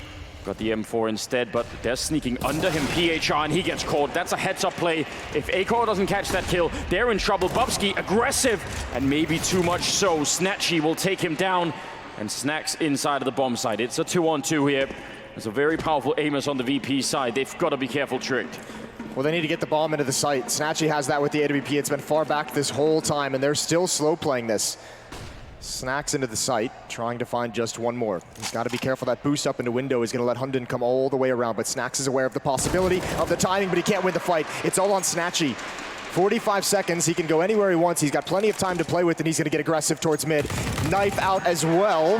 Got the M4 instead, but they're sneaking under him, PHR, and he gets caught. That's a heads-up play. If Acor doesn't catch that kill, they're in trouble. Bubsky, aggressive, and maybe too much so. Snatchy will take him down, and Snacks inside of the bomb site. It's a 2-on-2 here. There's a very powerful Amos on the VP side. They've got to be careful, Tricked. Well, they need to get the bomb into the site. Snatchy has that with the AWP. It's been far back this whole time, and they're still slow playing this. Snacks into the site, trying to find just one more. He's got to be careful. That boost up into window is going to let Hunden come all the way around, but Snacks is aware of the possibility of the timing, but he can't win the fight. It's all on Snatchy. 45 seconds, he can go anywhere he wants. He's got plenty of time to play with, and he's going to get aggressive towards mid. Knife out as well.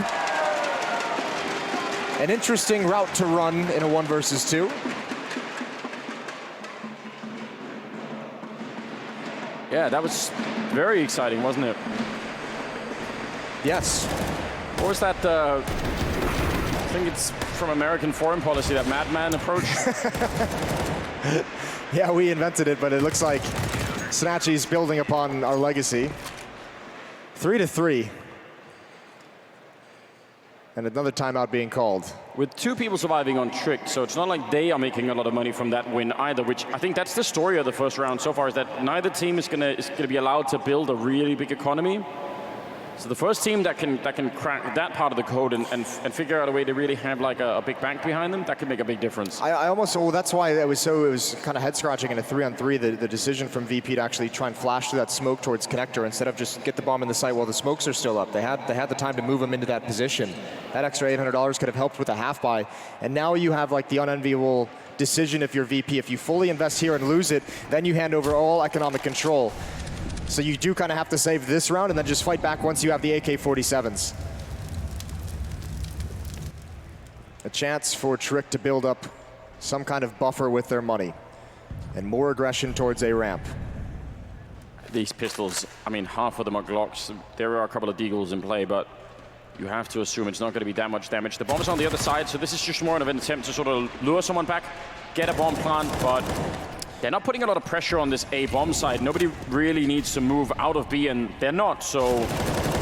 An interesting route to run in a 1 versus 2. Yeah, that was very exciting, wasn't it? Yes. What was that? I think it's from American foreign policy, that madman approach. Yeah, we invented it, but it looks like Snatchy's building upon our legacy. 3-3. And another timeout being called. With 2 people surviving on Trick, so it's not like they are making a lot of money from that win either, which I think that's the story of the first round so far, is that neither team is gonna be allowed to build a really big economy. So the first team that can crack that part of the code and figure out a way to really have like a big bank behind them, that can make a big difference. I almost, well, that's why it was kind of head scratching in a 3-on-3, the decision from VP to actually try and flash through that smoke towards connector instead of just get the bomb in the site while the smokes are still up. They had the time to move them into that position. That extra $800 could have helped with a half buy. And now you have like the unenviable decision if you're VP. If you fully invest here and lose it, then you hand over all economic control. So you do kind of have to save this round and then just fight back once you have the AK-47s. A chance for Trick to build up some kind of buffer with their money and more aggression towards A ramp. These pistols, I mean, half of them are Glocks. There are a couple of Deagles in play, but you have to assume it's not going to be that much damage. The bomb is on the other side, so this is just more of an attempt to sort of lure someone back, get a bomb plant, but they're not putting a lot of pressure on this A bomb side. Nobody really needs to move out of B, and they're not. So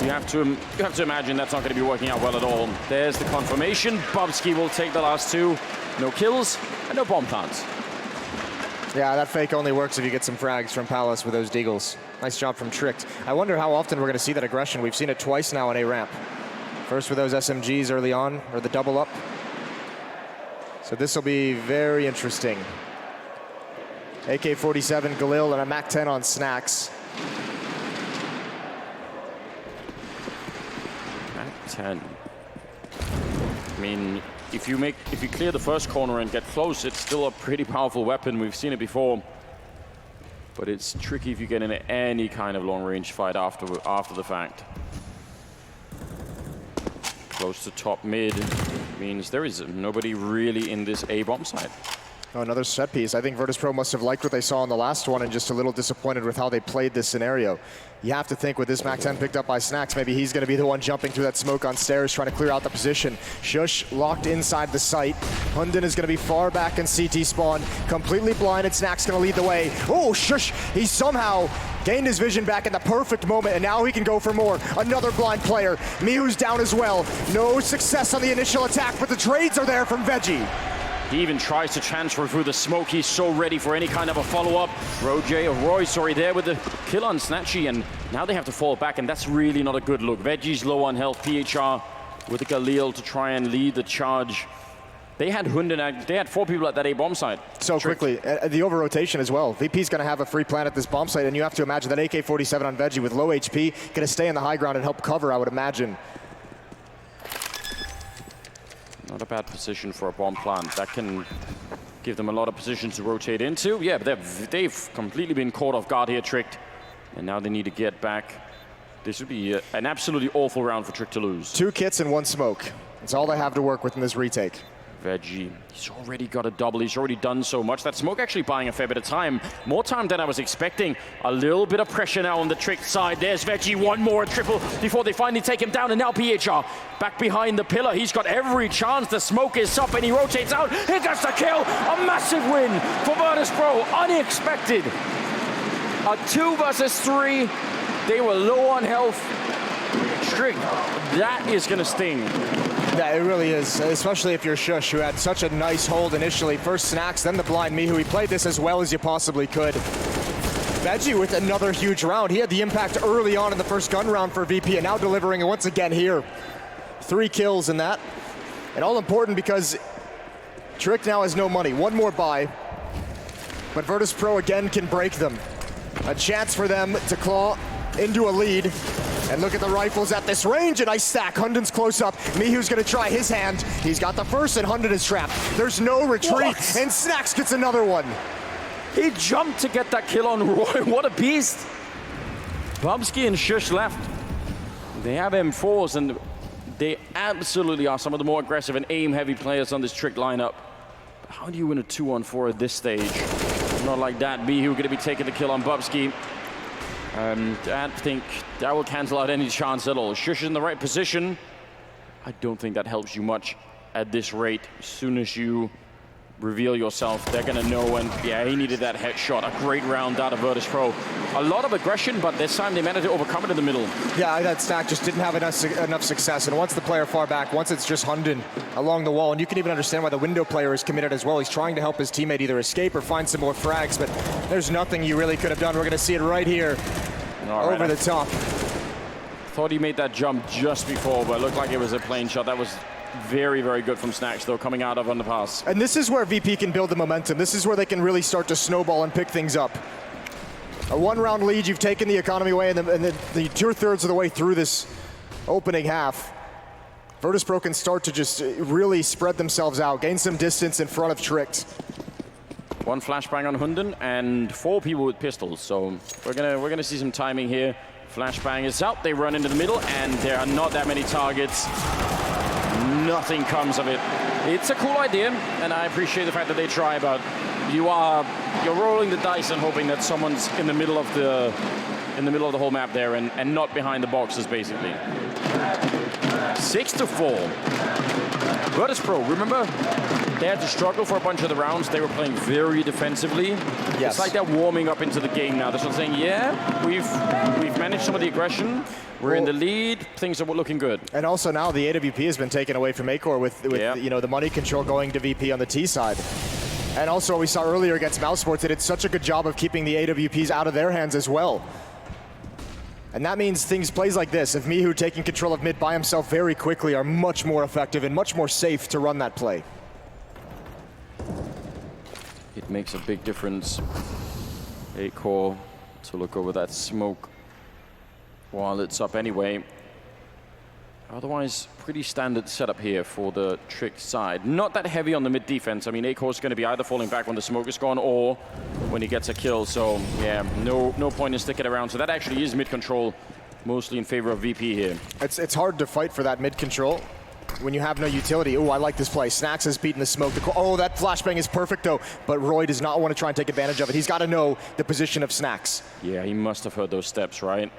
you have to imagine that's not going to be working out well at all. There's the confirmation. Bobski will take the last two. No kills and no bomb plants. Yeah, that fake only works if you get some frags from Palace with those Deagles. Nice job from Tricked. I wonder how often we're going to see that aggression. We've seen it twice now on A ramp. First with those SMGs early on, or the double up. So this will be very interesting. AK-47 Galil and a MAC-10 on Snacks. MAC-10. I mean, if you clear the first corner and get close, it's still a pretty powerful weapon. We've seen it before. But it's tricky if you get into any kind of long-range fight after the fact. Close to top mid means there is nobody really in this A bomb side. Oh, another set piece. I think Virtus.pro must have liked what they saw in the last one and just a little disappointed with how they played this scenario. You have to think with this MAC-10 picked up by Snacks, maybe he's going to be the one jumping through that smoke on stairs, trying to clear out the position. Shush locked inside the site. Hunden is going to be far back in CT spawn, completely blinded. Snacks going to lead the way. Oh, Shush, he somehow gained his vision back in the perfect moment, and now he can go for more. Another blind player. Miu's down as well. No success on the initial attack, but the trades are there from Veggie. He even tries to transfer through the smoke. He's so ready for any kind of a follow-up. Roy, there with the kill on Snatchy, and now they have to fall back, and that's really not a good look. Veggie's low on health. PHR with the Galil to try and lead the charge. They had Hunden, they had 4 people at that A bomb site. So quickly, the over-rotation as well. VP's going to have a free plant at this bomb site, and you have to imagine that AK-47 on Veggie with low HP going to stay in the high ground and help cover, I would imagine. Not a bad position for a bomb plant. That can give them a lot of positions to rotate into. Yeah, but they've completely been caught off guard here, Tricked. And now they need to get back. This would be an absolutely awful round for Trick to lose. 2 kits and 1 smoke. That's all they have to work with in this retake. Veggie, he's already got a double. He's already done so much. That smoke actually buying a fair bit of time. More time than I was expecting. A little bit of pressure now on the Trick side. There's Veggie, one more triple before they finally take him down. And now PHR back behind the pillar. He's got every chance. The smoke is up and he rotates out. He gets the kill. A massive win for Virtus.pro. Unexpected. A 2 versus 3. They were low on health. Trick, that is going to sting. Yeah, it really is, especially if you're Shush, who had such a nice hold initially. First Snacks, then the blind Mihu. He played this as well as you possibly could. Veggie with another huge round. He had the impact early on in the first gun round for VP, and now delivering it once again here. 3 kills in that. And all important because Trick now has no money. 1 more buy. But Virtus.pro again can break them. A chance for them to claw into a lead. And look at the rifles at this range. A nice stack. Hunden's close up. Mihu's going to try his hand. He's got the first, and Hunden is trapped. There's no retreat. What? And Snacks gets another one. He jumped to get that kill on Roy. What a beast. Bobski and Shush left. They have M4s, and they absolutely are some of the more aggressive and aim-heavy players on this Trick lineup. But how do you win a 2-on-4 at this stage? Not like that. Mihu going to be taking the kill on Bobski. I think that will cancel out any chance at all. Shush is in the right position. I don't think that helps you much at this rate. As soon as you reveal yourself, they're going to know. And yeah, he needed that headshot. A great round out of Virtus.pro. A lot of aggression, but this time they managed to overcome it in the middle. Yeah, that stack just didn't have enough success. And once the player far back, once it's just Hunden along the wall, and you can even understand why the window player is committed as well. He's trying to help his teammate either escape or find some more frags, but there's nothing you really could have done. We're going to see it right here over the top. Thought he made that jump just before, but it looked like it was a plane shot. That was very, very good from Snacks, though, coming out of underpass. And this is where VP can build the momentum. This is where they can really start to snowball and pick things up. A one-round lead, you've taken the economy away, and the 2/3 of the way through this opening half. Virtus.pro can start to just really spread themselves out, gain some distance in front of Tricked. One flashbang on Hunden and 4 people with pistols. So we're gonna see some timing here. Flashbang is out. They run into the middle, and there are not that many targets. Nothing comes of it. It's a cool idea, and I appreciate the fact that they try. But you're rolling the dice and hoping that someone's in the middle of the whole map there, and not behind the boxes, basically. 6-4. Virtus.pro, remember? They had to struggle for a bunch of the rounds. They were playing very defensively. Yes. It's like they're warming up into the game now. They're sort of saying, yeah, we've managed some of the aggression. We're in the lead. Things are looking good. And also now the AWP has been taken away from Acor with the money control going to VP on the T side. And also we saw earlier against Mousesports, they did such a good job of keeping the AWPs out of their hands as well. And that means plays like this, of Mihu taking control of mid by himself very quickly, are much more effective and much more safe to run that play. It makes a big difference. Acor to look over that smoke while it's up anyway. Otherwise, pretty standard setup here for the Trick side. Not that heavy on the mid defense. I mean, Acor's going to be either falling back when the smoke is gone or when he gets a kill. So, yeah, no point in sticking around. So that actually is mid control, mostly in favor of VP here. It's hard to fight for that mid control when you have no utility. Oh, I like this play. Snacks has beaten the smoke. Oh, that flashbang is perfect, though. But Roy does not want to try and take advantage of it. He's got to know the position of Snacks. Yeah, he must have heard those steps, right?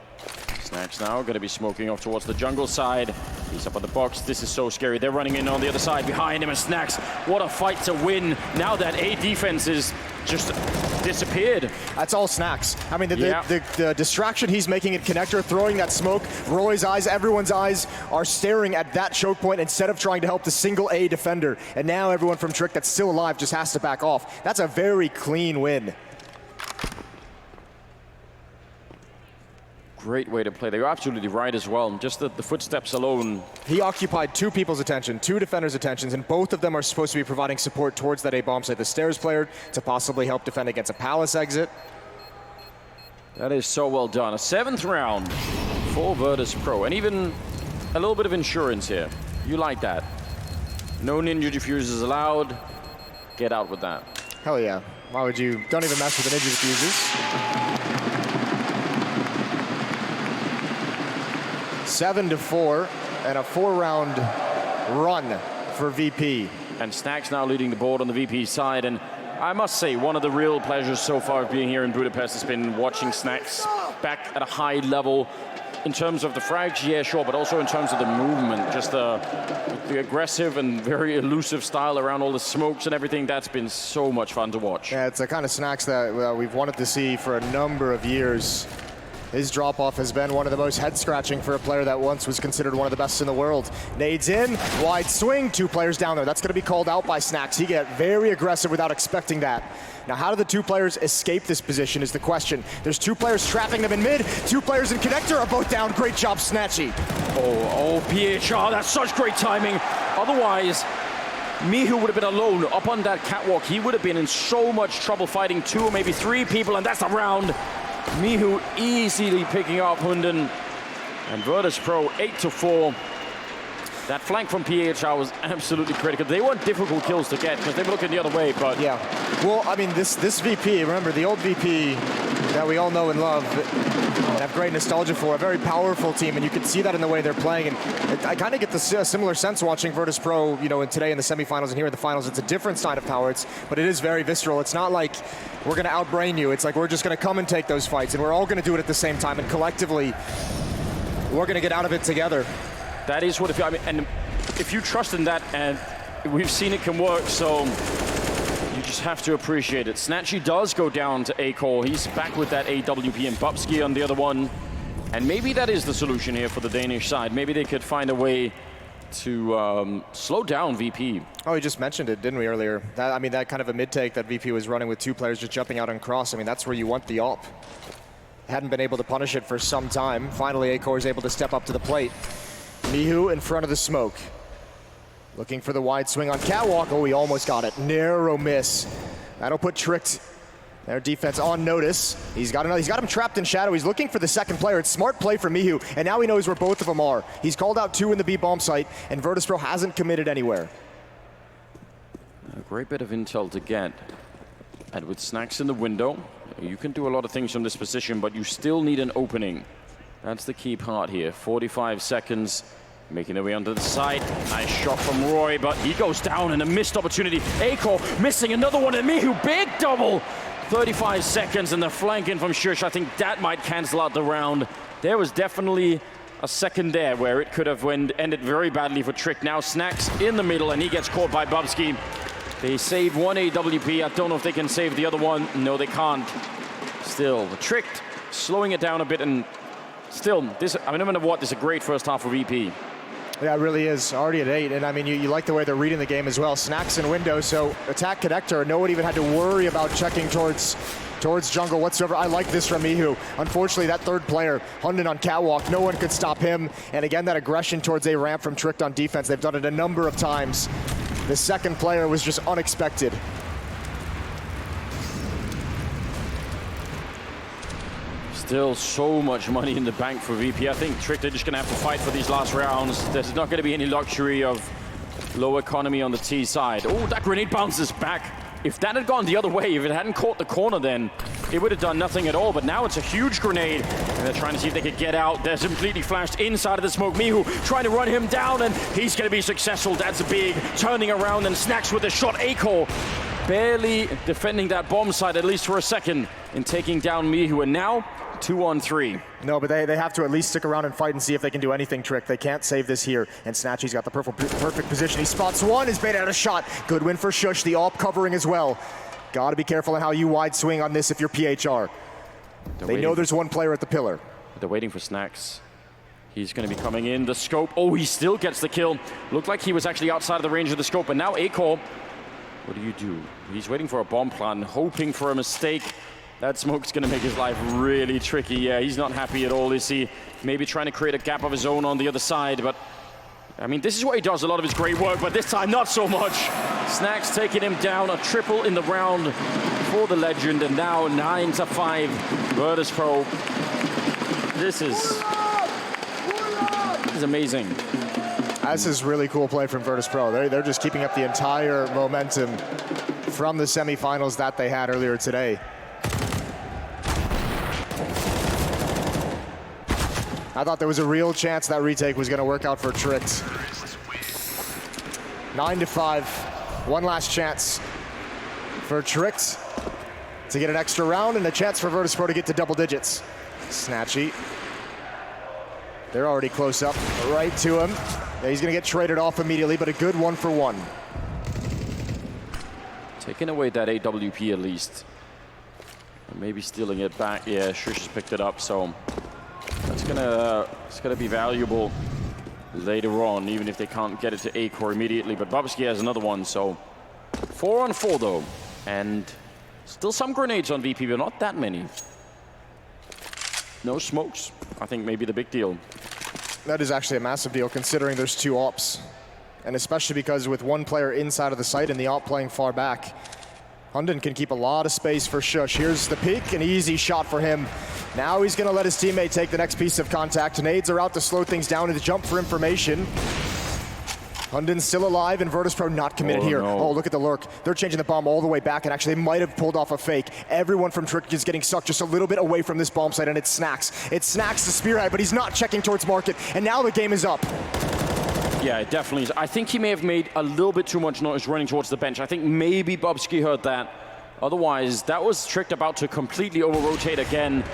Snacks now going to be smoking off towards the jungle side. He's up on the box. This is so scary. They're running in on the other side behind him, and Snacks, what a fight to win. Now that A defense is just disappeared. That's all Snacks. I mean, the distraction he's making at connector, throwing that smoke, Roy's eyes, everyone's eyes are staring at that choke point instead of trying to help the single A defender. And now everyone from Trick that's still alive just has to back off. That's a very clean win. Great way to play. They're absolutely right as well. Just the footsteps alone. He occupied 2 people's attention, 2 defenders' attentions, and both of them are supposed to be providing support towards that A bomb site. The stairs player to possibly help defend against a palace exit. That is so well done. A 7th round for Virtus.pro, and even a little bit of insurance here. You like that. No ninja diffusers allowed. Get out with that. Hell yeah. Why would you? Don't even mess with the ninja diffusers. 7-4 and a 4-round run for VP. And Snacks now leading the board on the VP side. And I must say, one of the real pleasures so far of being here in Budapest has been watching Snacks back at a high level in terms of the frags, yeah, sure, but also in terms of the movement, just the aggressive and very elusive style around all the smokes and everything. That's been so much fun to watch. Yeah, it's the kind of Snacks that we've wanted to see for a number of years. His drop-off has been one of the most head-scratching for a player that once was considered one of the best in the world. Nades in, wide swing, 2 players down there. That's going to be called out by Snacks. He got very aggressive without expecting that. Now, how do the 2 players escape this position is the question. There's 2 players trapping them in mid, 2 players in connector are both down. Great job, Snatchy. Oh, PHR, that's such great timing. Otherwise, Mihu would have been alone up on that catwalk. He would have been in so much trouble fighting 2 or maybe 3 people, and that's a round. Mihu easily picking up Hunden, and Virtus.pro 8-4. That flank from PHR was absolutely critical. They weren't difficult kills to get because they were looking the other way, but yeah. Well, I mean, this VP, remember the old VP that we all know and love and have great nostalgia for, a very powerful team, and you can see that in the way they're playing. And I kind of get the similar sense watching Virtus.pro, today in the semifinals and here in the finals. It's a different side of power, but it is very visceral. It's not like we're going to outbrain you. It's like we're just going to come and take those fights, and we're all going to do it at the same time, and collectively, we're going to get out of it together. That is what it feels. I mean, and if you trust in that, and we've seen it can work, so you just have to appreciate it. Snatchy does go down to A-Core. He's back with that AWP and Bubsky on the other one. And maybe that is the solution here for the Danish side. Maybe they could find a way to slow down VP. Oh, we just mentioned it, didn't we, earlier? That kind of a mid-take that VP was running with 2 players just jumping out on cross. I mean, that's where you want the op. hadn't been able to punish it for some time. Finally, Acor is able to step up to the plate. Mihu in front of the smoke. Looking for the wide swing on Catwalk. Oh, he almost got it. Narrow miss. That'll put Tricked, their defense, on notice. He's got him trapped in shadow. He's looking for the second player. It's smart play from Mihu, and now he knows where both of them are. He's called out 2 in the B bomb site, and Virtus.pro hasn't committed anywhere. A great bit of intel to get. And with Snacks in the window, you can do a lot of things from this position, but you still need an opening. That's the key part here. 45 seconds, making their way onto the side. Nice shot from Roy, but he goes down in a missed opportunity. Acor missing another one, and Mihu, big double. 35 seconds, and the flanking from Shush. I think that might cancel out the round. There was definitely a second there where it could have ended very badly for Trick. Now Snacks in the middle, and he gets caught by Bubsky. They saved one AWP. I don't know if they can save the other one. No, they can't. Still, Tricked, slowing it down a bit, and still, this, I mean, no matter what, this is a great first half for VP. Yeah, it really is. Already at 8, and I mean, you like the way they're reading the game as well. Snacks in window, so attack connector. No one even had to worry about checking towards jungle whatsoever. I like this from Mihu. Unfortunately, that third player, Hunden on Catwalk, no one could stop him. And again, that aggression towards a ramp from Tricked on defense. They've done it a number of times. The second player was just unexpected. Still so much money in the bank for VP. I think Trick, they're just going to have to fight for these last rounds. There's not going to be any luxury of low economy on the T side. Oh, that grenade bounces back. If that had gone the other way, if it hadn't caught the corner, then it would have done nothing at all. But now it's a huge grenade, and they're trying to see if they could get out. They're completely flashed inside of the smoke. Mihu trying to run him down, and he's going to be successful. That's big. Turning around, and Snacks with a shot. Acor barely defending that bomb site, at least for a second, in taking down Mihu. And now 2-on-3. No, but they have to at least stick around and fight and see if they can do anything, Trick. They can't save this here. And Snatchy's got the perfect position. He spots one, is baited out a shot. Good win for Shush, the AWP covering as well. Gotta be careful on how you wide swing on this if you're PHR. They know there's one player at the pillar. They're waiting for Snacks. He's going to be coming in. The scope. Oh, he still gets the kill. Looked like he was actually outside of the range of the scope. But now Acor, what do? He's waiting for a bomb plan, hoping for a mistake. That smoke's going to make his life really tricky. Yeah, he's not happy at all, is he? Maybe trying to create a gap of his own on the other side, but I mean, this is where he does a lot of his great work, but this time not so much. Snacks taking him down, a triple in the round for the legend, and now 9-5 Virtus.pro. This is amazing. This is really cool play from Virtus.pro. They're just keeping up the entire momentum from the semifinals that they had earlier today. I thought there was a real chance that retake was going to work out for Tricked. 9-5. One last chance for Tricked to get an extra round and a chance for Virtus.pro to get to double digits. Snatchy. They're already close up, right to him. Yeah, he's going to get traded off immediately, but a good 1-for-1. Taking away that AWP at least. Maybe stealing it back. Yeah, Shush has picked it up, so it's gonna be valuable later on, even if they can't get it to Acor immediately. But Bubsky has another one, so 4-on-4 though, and still some grenades on VP, but not that many. No smokes. I think maybe the big deal. That is actually a massive deal, considering there's 2 AWPs, and especially because with one player inside of the site and the AWP playing far back, Hunden can keep a lot of space for Shush. Here's the peek, an easy shot for him. Now he's gonna let his teammate take the next piece of contact. Nades are out to slow things down and to jump for information. Hunden's still alive and Virtus.pro not committed here. No. Oh, look at the lurk. They're changing the bomb all the way back, and actually they might have pulled off a fake. Everyone from Trick is getting sucked just a little bit away from this bomb site, and it's Snacks. It's Snacks the spearhead, but he's not checking towards market, and now the game is up. Yeah, it definitely is. I think he may have made a little bit too much noise running towards the bench. I think maybe Bubsky heard that. Otherwise, that was Trick about to completely over-rotate again.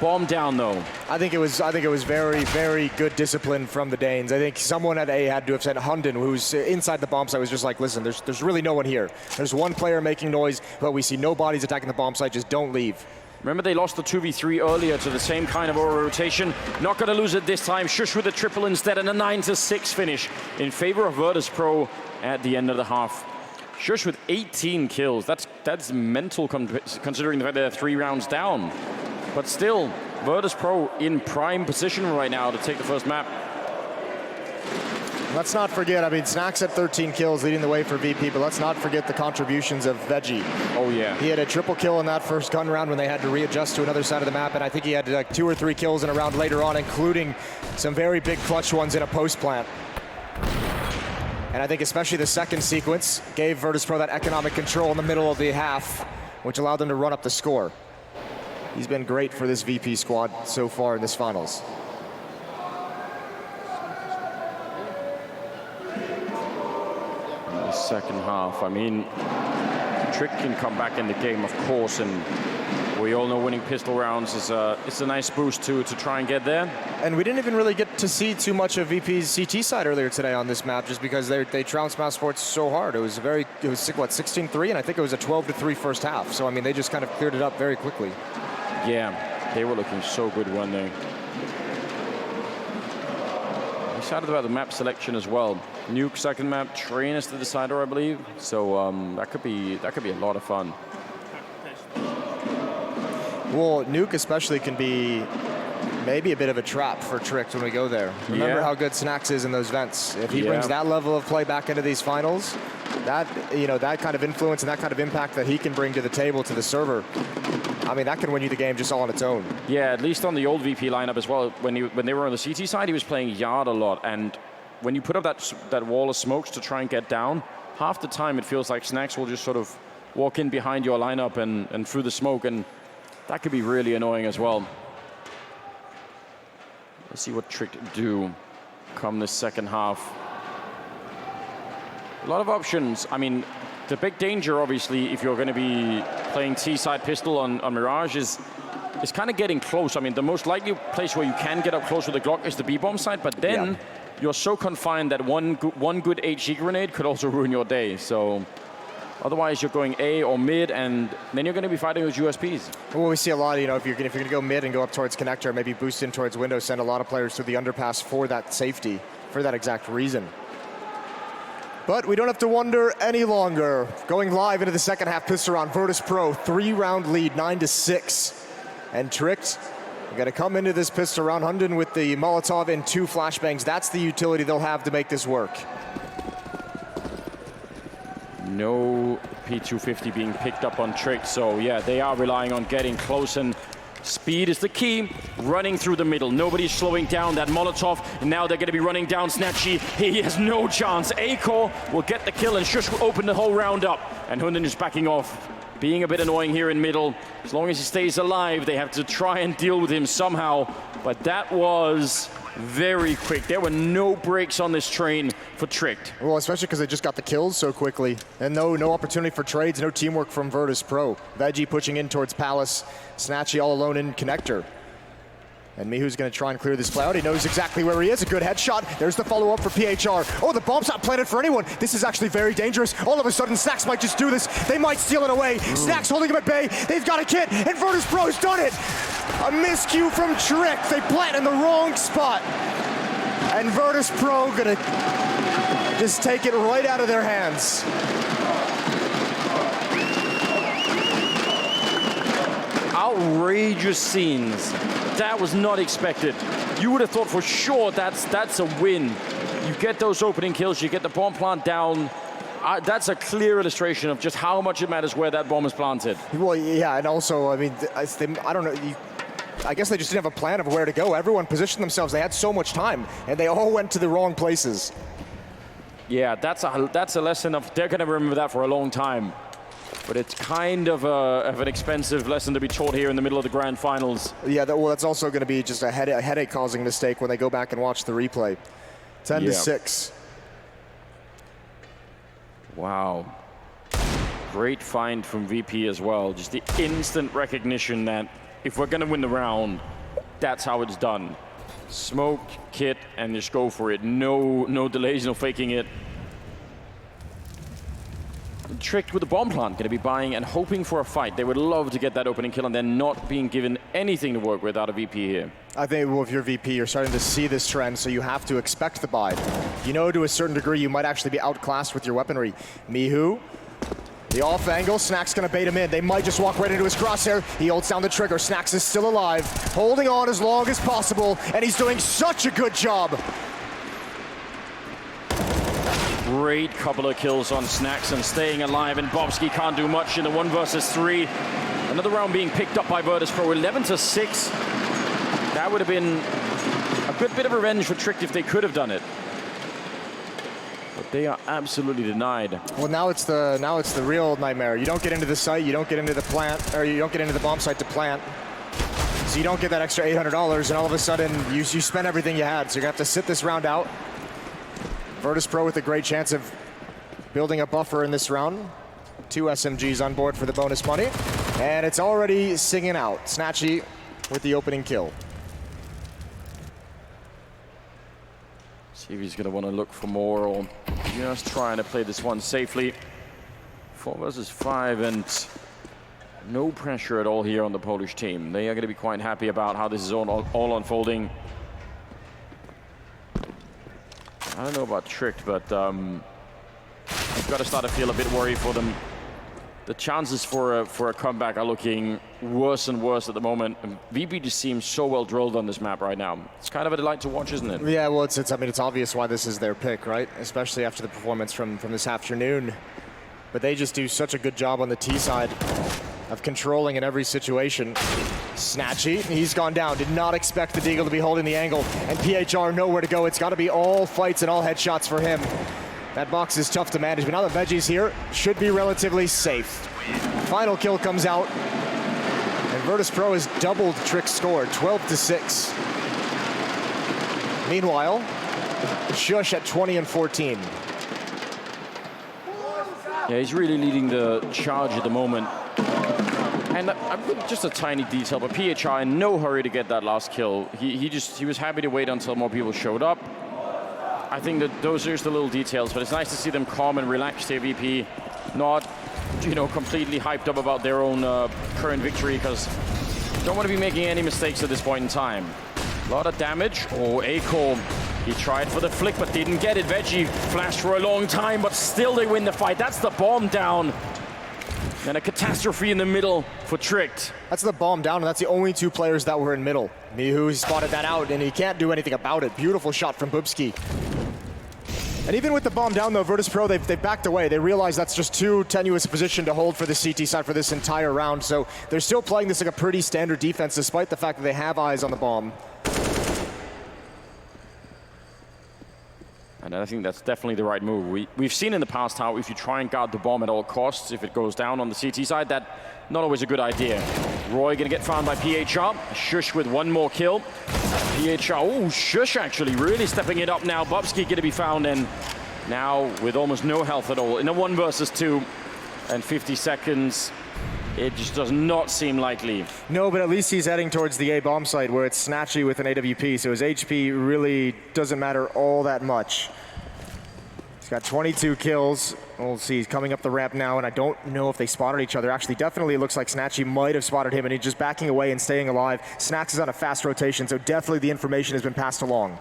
Bomb down, though. I think it was very, very good discipline from the Danes. I think someone at A had to have sent Hunden, who's inside the bomb site, was just like, listen, there's really no one here. There's one player making noise, but we see no bodies attacking the bomb site. Just don't leave. Remember, they lost the 2v3 earlier to the same kind of over-rotation. Not going to lose it this time. Shush with a triple instead, and a 9-6 finish in favor of Virtus.pro at the end of the half. Shush with 18 kills. That's mental considering the fact they're 3 rounds down. But still, Virtus Pro in prime position right now to take the first map. Let's not forget, I mean, Snacks had 13 kills leading the way for VP, but let's not forget the contributions of Veggie. Oh, yeah. He had a triple kill in that first gun round when they had to readjust to another side of the map, and I think he had like 2 or 3 kills in a round later on, including some very big clutch ones in a post plant. And I think especially the second sequence gave Virtus Pro that economic control in the middle of the half, which allowed them to run up the score. He's been great for this VP squad so far in this finals. Second half. I mean, Trick can come back in the game, of course, and we all know winning pistol rounds is it's a nice boost to try and get there. And we didn't even really get to see too much of VP's CT side earlier today on this map, just because they trounced Mouse Sports so hard. It was what, 16-3, and I think it was a 12-3 first half. So I mean, they just kind of cleared it up very quickly. Yeah, they were looking so good, weren't they? Excited about the map selection as well. Nuke second map, Train is the decider, I believe. So that could be a lot of fun. Well, Nuke especially can be maybe a bit of a trap for Tricked when we go there. Remember how good Snacks is in those vents. If he brings that level of play back into these finals, that that kind of influence and that kind of impact that he can bring to the table, to the server, I mean, that can win you the game just all on its own. Yeah, at least on the old VP lineup as well. When they were on the CT side, he was playing Yard a lot. And when you put up that wall of smokes to try and get down, half the time it feels like Snacks will just sort of walk in behind your lineup and through the smoke. And that could be really annoying as well. Let's see what Trick do come this second half. A lot of options. I mean, the big danger, obviously, if you're going to be playing T-side pistol on Mirage is kind of getting close. I mean, the most likely place where you can get up close with the Glock is the B-bomb side, but then you're so confined that one good HG grenade could also ruin your day. So otherwise, you're going A or mid, and then you're going to be fighting with USPs. Well, we see a lot, if you're going to go mid and go up towards connector, maybe boost in towards window, send a lot of players through the underpass for that safety, for that exact reason. But we don't have to wonder any longer. Going live into the second half pistol round, Virtus Pro, 3-round lead, 9-6. And Tricked, we're going to come into this pistol round, Hunden with the Molotov and 2 flashbangs. That's the utility they'll have to make this work. No P250 being picked up on Trick, so yeah, they are relying on getting close, and speed is the key. Running through the middle, nobody's slowing down that Molotov, and now they're going to be running down Snatchy. He has no chance. Acor will get the kill, and Shush will open the whole round up, and Hunden is backing off, being a bit annoying here in middle. As long as he stays alive, they have to try and deal with him somehow, but that was very quick. There were no brakes on this train for Tricked. Well, especially because they just got the kills so quickly. And no opportunity for trades, no teamwork from Virtus Pro. Veggie pushing in towards Palace. Snatchy all alone in connector. And Mihu's going to try and clear this play out. He knows exactly where he is. A good headshot. There's the follow-up for PHR. Oh, the bomb's not planted for anyone. This is actually very dangerous. All of a sudden, Snacks might just do this. They might steal it away. Snacks holding him at bay. They've got a kit, and Virtus Pro's done it. A miscue from Trick. They plant in the wrong spot. And Virtus Pro going to just take it right out of their hands. Outrageous scenes. That was not expected. You would have thought for sure that's a win. You get those opening kills, you get the bomb plant down. That's a clear illustration of just how much it matters where that bomb is planted. Well, yeah, and also, I mean, I don't know. I guess they just didn't have a plan of where to go. Everyone positioned themselves. They had so much time, and they all went to the wrong places. Yeah, that's a lesson of, they're going to remember that for a long time. But it's kind of an expensive lesson to be taught here in the middle of the grand finals. Yeah, that's also going to be just a headache-causing mistake when they go back and watch the replay. 10-6. Wow. Great find from VP as well. Just the instant recognition that if we're going to win the round, that's how it's done. Smoke, kit, and just go for it. No delays, no faking it. Tricked with the bomb plant, going to be buying and hoping for a fight. They would love to get that opening kill, and they're not being given anything to work with out of VP here. I think, well, if you're VP, you're starting to see this trend, so you have to expect the buy. You know, to a certain degree, you might actually be outclassed with your weaponry. Mihu The off angle, Snacks gonna bait him in. They might just walk right into his crosshair. He holds down the trigger. Snacks is still alive, holding on as long as possible, and he's doing such a good job. Great couple of kills on Snacks and staying alive, and Bobski can't do much in the 1 versus 3. Another round being picked up by Virtus.pro, 11-6. That would have been a good bit of revenge for Tricked if they could have done it. But they are absolutely denied. Well, now it's the real nightmare. You don't get into the site, you don't get into the plant, or you don't get into the bomb site to plant. So you don't get that extra $800, and all of a sudden you spend everything you had. So you're gonna have to sit this round out. Virtus.pro with a great chance of building a buffer in this round. 2 SMGs on board for the bonus money. And it's already singing out. Snatchy with the opening kill. See if he's going to want to look for more or just trying to play this one safely. 4 versus 5 and no pressure at all here on the Polish team. They are going to be quite happy about how this is all unfolding. I don't know about Tricked, but I've got to start to feel a bit worried for them. The chances for a comeback are looking worse and worse at the moment. And VP just seems so well drilled on this map right now. It's kind of a delight to watch, isn't it? Yeah, well, I mean, it's obvious why this is their pick, right? Especially after the performance from this afternoon. But they just do such a good job on the T side of controlling in every situation. Snatchy, he's gone down. Did not expect the Deagle to be holding the angle. And PHR nowhere to go. It's got to be all fights and all headshots for him. That box is tough to manage, but now that Veggie's here, should be relatively safe. Final kill comes out, and Virtus.pro has doubled Trick's score, 12-6. Meanwhile, Shush at 20-14. Yeah, he's really leading the charge at the moment. And just a tiny detail, but PHR in no hurry to get that last kill. He was happy to wait until more people showed up. I think that those are just the little details, but it's nice to see them calm and relaxed here, VP. Not, completely hyped up about their own current victory, because don't want to be making any mistakes at this point in time. A lot of damage. Oh, Aiko, he tried for the flick, but didn't get it. Veggie flashed for a long time, but still they win the fight. That's the bomb down. And a catastrophe in the middle for Tricked. That's the bomb down, and that's the only 2 players that were in middle. Mihu spotted that out, and he can't do anything about it. Beautiful shot from Bubski. And even with the bomb down, though, Virtus.pro, they've backed away. They realize that's just too tenuous a position to hold for the CT side for this entire round. So they're still playing this like a pretty standard defense, despite the fact that they have eyes on the bomb. And I think that's definitely the right move. We've seen in the past how if you try and guard the bomb at all costs, if it goes down on the CT side, that's not always a good idea. Roy gonna get found by PHR. Shush with 1 more kill. PHR, oh, Shush actually really stepping it up now. Bobski gonna be found, and now with almost no health at all in a 1 versus 2 and 50 seconds. It just does not seem likely. No, but at least he's heading towards the A bomb site where it's Snatchy with an AWP, so his HP really doesn't matter all that much. He's got 22 kills. We'll see, he's coming up the ramp now, and I don't know if they spotted each other. Actually, definitely it looks like Snatchy might have spotted him, and he's just backing away and staying alive. Snacks is on a fast rotation, so definitely the information has been passed along.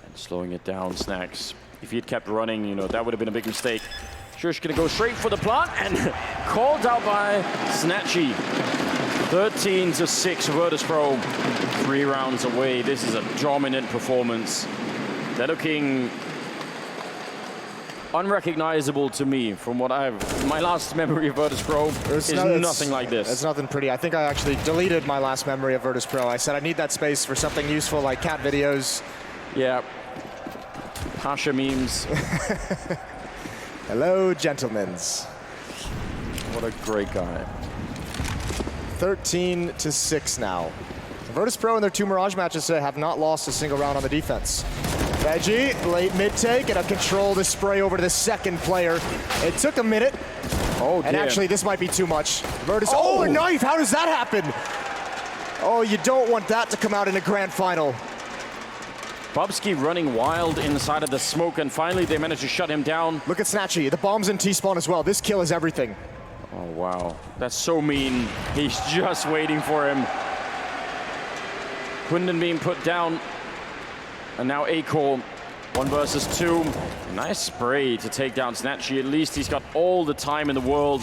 And slowing it down, Snacks. If he had kept running, that would have been a big mistake. Shush gonna go straight for the plant, and called out by Snatchy. 13-6 Virtus.pro, 3 rounds away. This is a dominant performance. They're looking unrecognizable to me from what my last memory of Virtus.pro is nothing like this. It's nothing pretty. I think I actually deleted my last memory of Virtus.pro. I said I need that space for something useful like cat videos. Yeah. Pasha memes. Hello, gentlemen. What a great guy. 13-6 now. Virtus.pro in their 2 Mirage matches today have not lost a single round on the defense. Veggie, late mid-take, and a control to spray over to the second player. It took a minute. Oh, and actually, this might be too much. Virtus, oh, a knife! How does that happen? Oh, you don't want that to come out in a grand final. Bobski running wild inside of the smoke, and finally they managed to shut him down. Look at Snatchy. The bomb's in T-spawn as well. This kill is everything. Oh, wow. That's so mean. He's just waiting for him. Kunden being put down. And now Aiko 1 versus 2. Nice spray to take down Snatchy. At least he's got all the time in the world.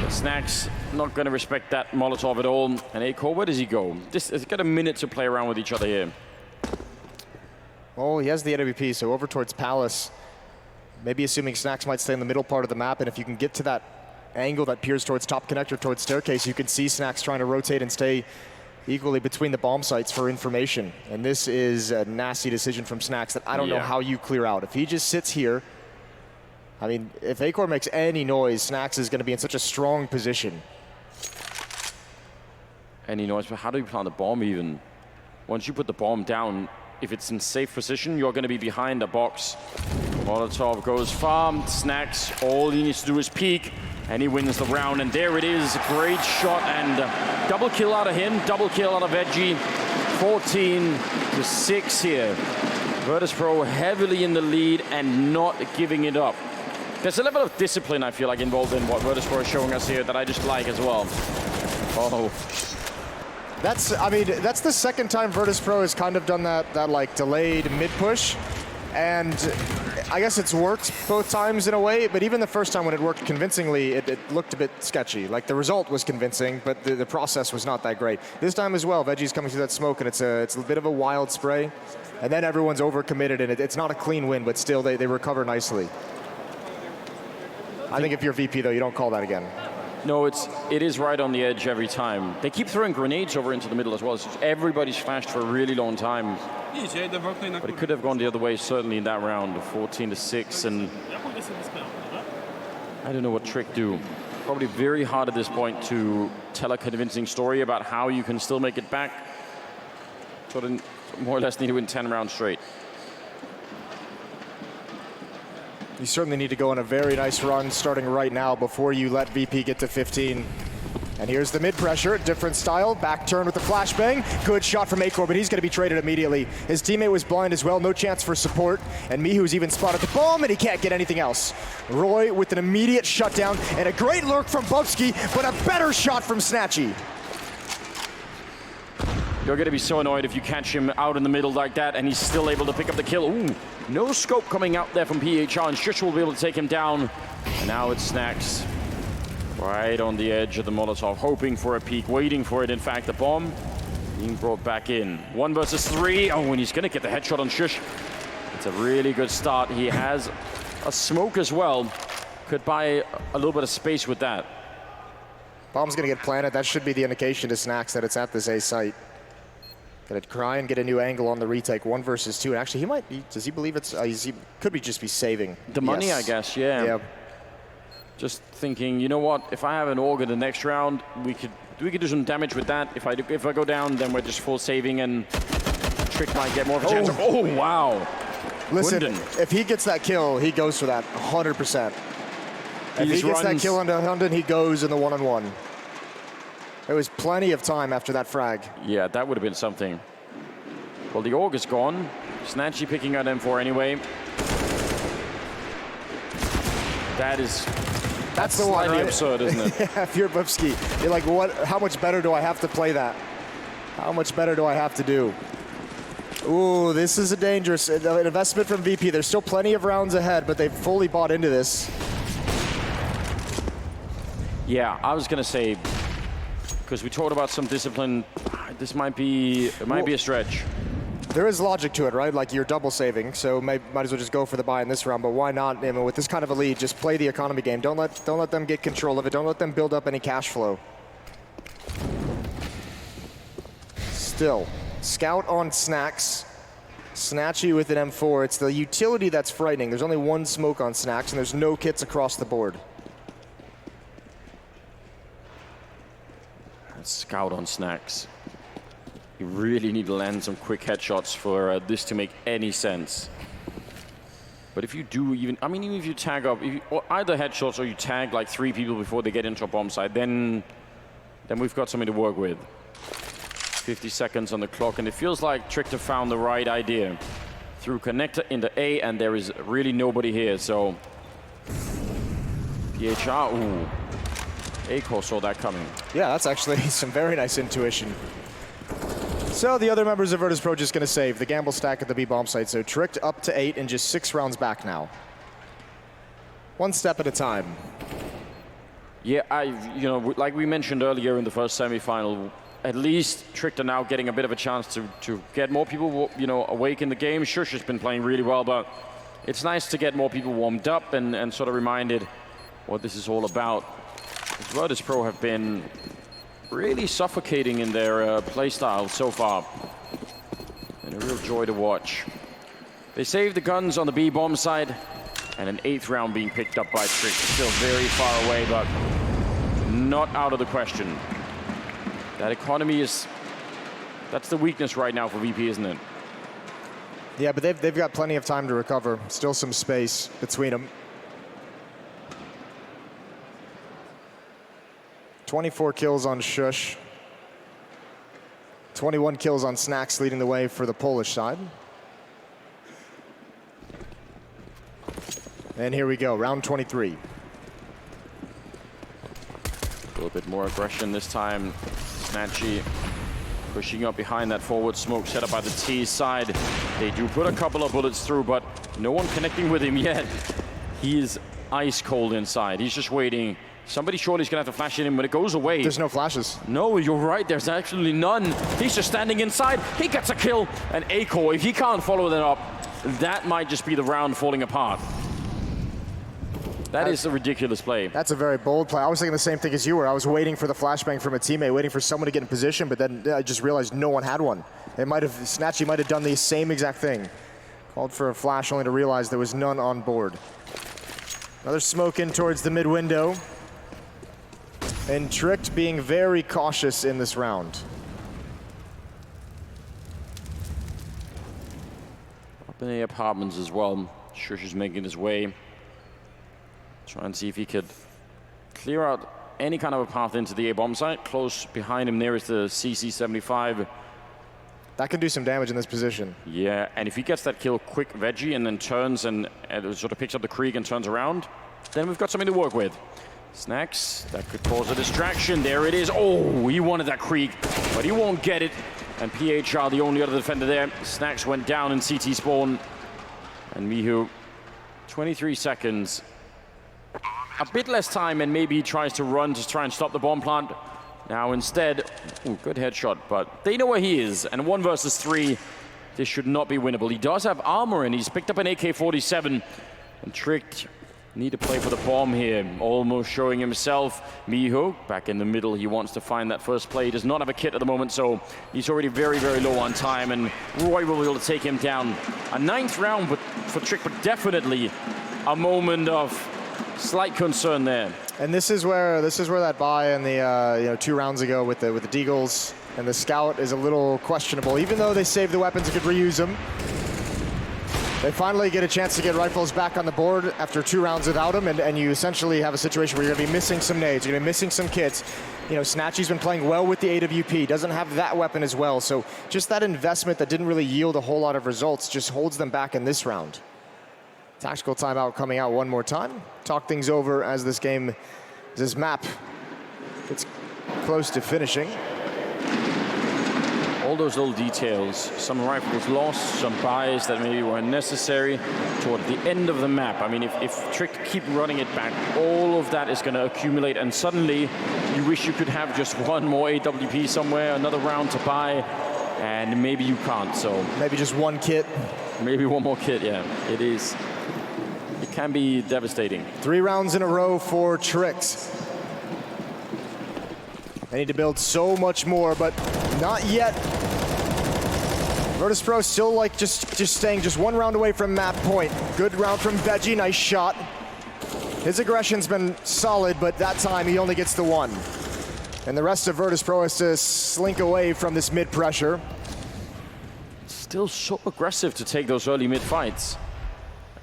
But Snacks not going to respect that Molotov at all. And Acor, where does he go? He's got a minute to play around with each other here. Oh, he has the AWP, so over towards Palace. Maybe assuming Snacks might stay in the middle part of the map, and if you can get to that angle that peers towards top connector, towards staircase, you can see Snacks trying to rotate and stay equally between the bomb sites for information. And this is a nasty decision from Snacks that I don't know how you clear out. If he just sits here, I mean, if Acor makes any noise, Snacks is going to be in such a strong position. Any noise, but how do you plant a bomb even? Once you put the bomb down, if it's in safe position, you're going to be behind a box. Molotov goes farm, Snacks, all he needs to do is peek, and he wins the round. And there it is, great shot, and double kill out of him, double kill out of Veggie. 14-6 here. Virtus.pro heavily in the lead and not giving it up. There's a level of discipline, I feel like, involved in what Virtus.pro is showing us here that I just like as well. Oh. That's the second time Virtus.pro has kind of done that like delayed mid-push. And I guess it's worked both times in a way, but even the first time when it worked convincingly, it looked a bit sketchy. Like the result was convincing, but the process was not that great. This time as well, Veggie's coming through that smoke, and it's a bit of a wild spray. And then everyone's overcommitted, and it's not a clean win, but still they recover nicely. I think if you're VP, though, you don't call that again. No, it is right on the edge every time. They keep throwing grenades over into the middle as well. So everybody's flashed for a really long time. But it could have gone the other way, certainly in that round, 14-6. And I don't know what Trick do. Probably very hard at this point to tell a convincing story about how you can still make it back. Sort of more or less need to win 10 rounds straight. You certainly need to go on a very nice run starting right now before you let VP get to 15. And here's the mid-pressure, different style, back turn with the flashbang. Good shot from Acor, but he's going to be traded immediately. His teammate was blind as well, no chance for support. And Mihu's even spotted the bomb, and he can't get anything else. Roy with an immediate shutdown, and a great lurk from Bubsky, but a better shot from Snatchy. You're going to be so annoyed if you catch him out in the middle like that, and he's still able to pick up the kill. Ooh, no scope coming out there from PHR, and Shush will be able to take him down. And now it's Snacks. Right on the edge of the Molotov, hoping for a peek, waiting for it. In fact, the bomb being brought back in. 1 versus 3. Oh, and he's going to get the headshot on Shush. It's a really good start. He has a smoke as well. Could buy a little bit of space with that. Bomb's going to get planted. That should be the indication to Snacks that it's at this A site. Gonna try and get a new angle on the retake. 1 versus 2. And actually, does he believe it's, he could be just be saving. The money, I guess, yeah. Yeah. Just thinking, you know what, if I have an AUG in the next round, we could do some damage with that. If I go down, then we're just full saving, and Trick might get more of a chance. Oh, wow. Listen, Hunden. If he gets that kill, he goes for that 100%. If he gets that kill onto Hunden, he goes in the one-on-one. There was plenty of time after that frag. Yeah, that would have been something. Well, the AUG is gone. Snatchy picking out M4 anyway. That's the one, slightly right? absurd, isn't it? Yeah, if you're Bubsky, you're like, what? How much better do I have to play that? How much better do I have to do? Ooh, this is a dangerous investment from VP. There's still plenty of rounds ahead, but they've fully bought into this. Yeah, I was going to say, because we talked about some discipline, this might be a stretch. There is logic to it, right? Like you're double saving, so might as well just go for the buy in this round. But why not? I mean, with this kind of a lead, just play the economy game. Don't let them get control of it. Don't let them build up any cash flow. Still, scout on Snacks. Snatchy with an M4. It's the utility that's frightening. There's only 1 smoke on Snacks, and there's no kits across the board. Scout on Snacks. You really need to land some quick headshots for this to make any sense. But if you do even if you tag up, or either headshots or you tag like 3 people before they get into a bomb site, then we've got something to work with. 50 seconds on the clock, and it feels like Trichter found the right idea. Through connector into A, and there is really nobody here, so PHR, ooh. Acor saw that coming. Yeah, that's actually some very nice intuition. So the other members of Virtus Pro just going to save the gamble stack at the B bomb site. So Tricked up to 8 and just 6 rounds back now. One step at a time. Yeah, like we mentioned earlier in the first semi-final, at least Tricked are now getting a bit of a chance to get more people, awake in the game. Shush has been playing really well, but it's nice to get more people warmed up and sort of reminded what this is all about. Virtus Pro have been really suffocating in their play style so far. And a real joy to watch. They saved the guns on the B bomb side, and an 8th round being picked up by Tricked. Still very far away, but not out of the question. That economy that's the weakness right now for VP, isn't it? Yeah, but they've got plenty of time to recover. Still some space between them. 24 kills on Shush. 21 kills on Snacks, leading the way for the Polish side. And here we go, round 23. A little bit more aggression this time. Snatchy pushing up behind that forward smoke set up by the T side. They do put a couple of bullets through, but no one connecting with him yet. He is ice cold inside. He's just waiting. Somebody surely is going to have to flash in him when it goes away. There's no flashes. No, you're right. There's actually none. He's just standing inside. He gets a kill. And Aiko, if he can't follow that up, that might just be the round falling apart. That is a ridiculous play. That's a very bold play. I was thinking the same thing as you were. I was waiting for the flashbang from a teammate, waiting for someone to get in position, but then I just realized no one had one. Snatchy might have done the same exact thing. Called for a flash only to realize there was none on board. Another smoke in towards the mid window. And Tricked being very cautious in this round. Up in the apartments as well. Shush is making his way. Try and see if he could clear out any kind of a path into the A-bomb site. Close behind him there is the CC-75. That can do some damage in this position. Yeah, and if he gets that kill quick veggie and then turns and sort of picks up the creek and turns around, then we've got something to work with. Snacks, that could cause a distraction. There it is. Oh, he wanted that creek, but he won't get it. And PHR, the only other defender there. Snacks went down in CT spawn. And Mihu, 23 seconds. A bit less time, and maybe he tries to run to try and stop the bomb plant. Now instead, ooh, good headshot, but they know where he is. And 1 versus 3, this should not be winnable. He does have armor, and he's picked up an AK-47. And Tricked need to play for the bomb here. Almost showing himself. Miho back in the middle. He wants to find that first play. He does not have a kit at the moment, so he's already very, very low on time. And Roy will be able to take him down. A 9th round for Tricked, but definitely a moment of slight concern there. And this is where that buy in the 2 rounds ago with the Deagles and the Scout is a little questionable. Even though they saved the weapons and could reuse them, they finally get a chance to get rifles back on the board after 2 rounds without them, and you essentially have a situation where you're going to be missing some nades, you're going to be missing some kits. Snatchy's been playing well with the AWP, doesn't have that weapon as well, so just that investment that didn't really yield a whole lot of results just holds them back in this round. Tactical timeout coming out one more time. Talk things over as this map gets close to finishing. All those little details, some rifles lost, some buys that maybe were unnecessary toward the end of the map. I mean, if Tricked keep running it back, all of that is going to accumulate, and suddenly you wish you could have just one more AWP somewhere, another round to buy, and maybe you can't, so. Maybe just one kit. Maybe one more kit, yeah. It can be devastating. 3 rounds in a row for Tricked. They need to build so much more, but not yet. Virtus Pro still just staying just 1 round away from map point. Good round from Veggie, nice shot. His aggression's been solid, but that time he only gets the 1. And the rest of Virtus Pro has to slink away from this mid pressure. Still so aggressive to take those early mid fights.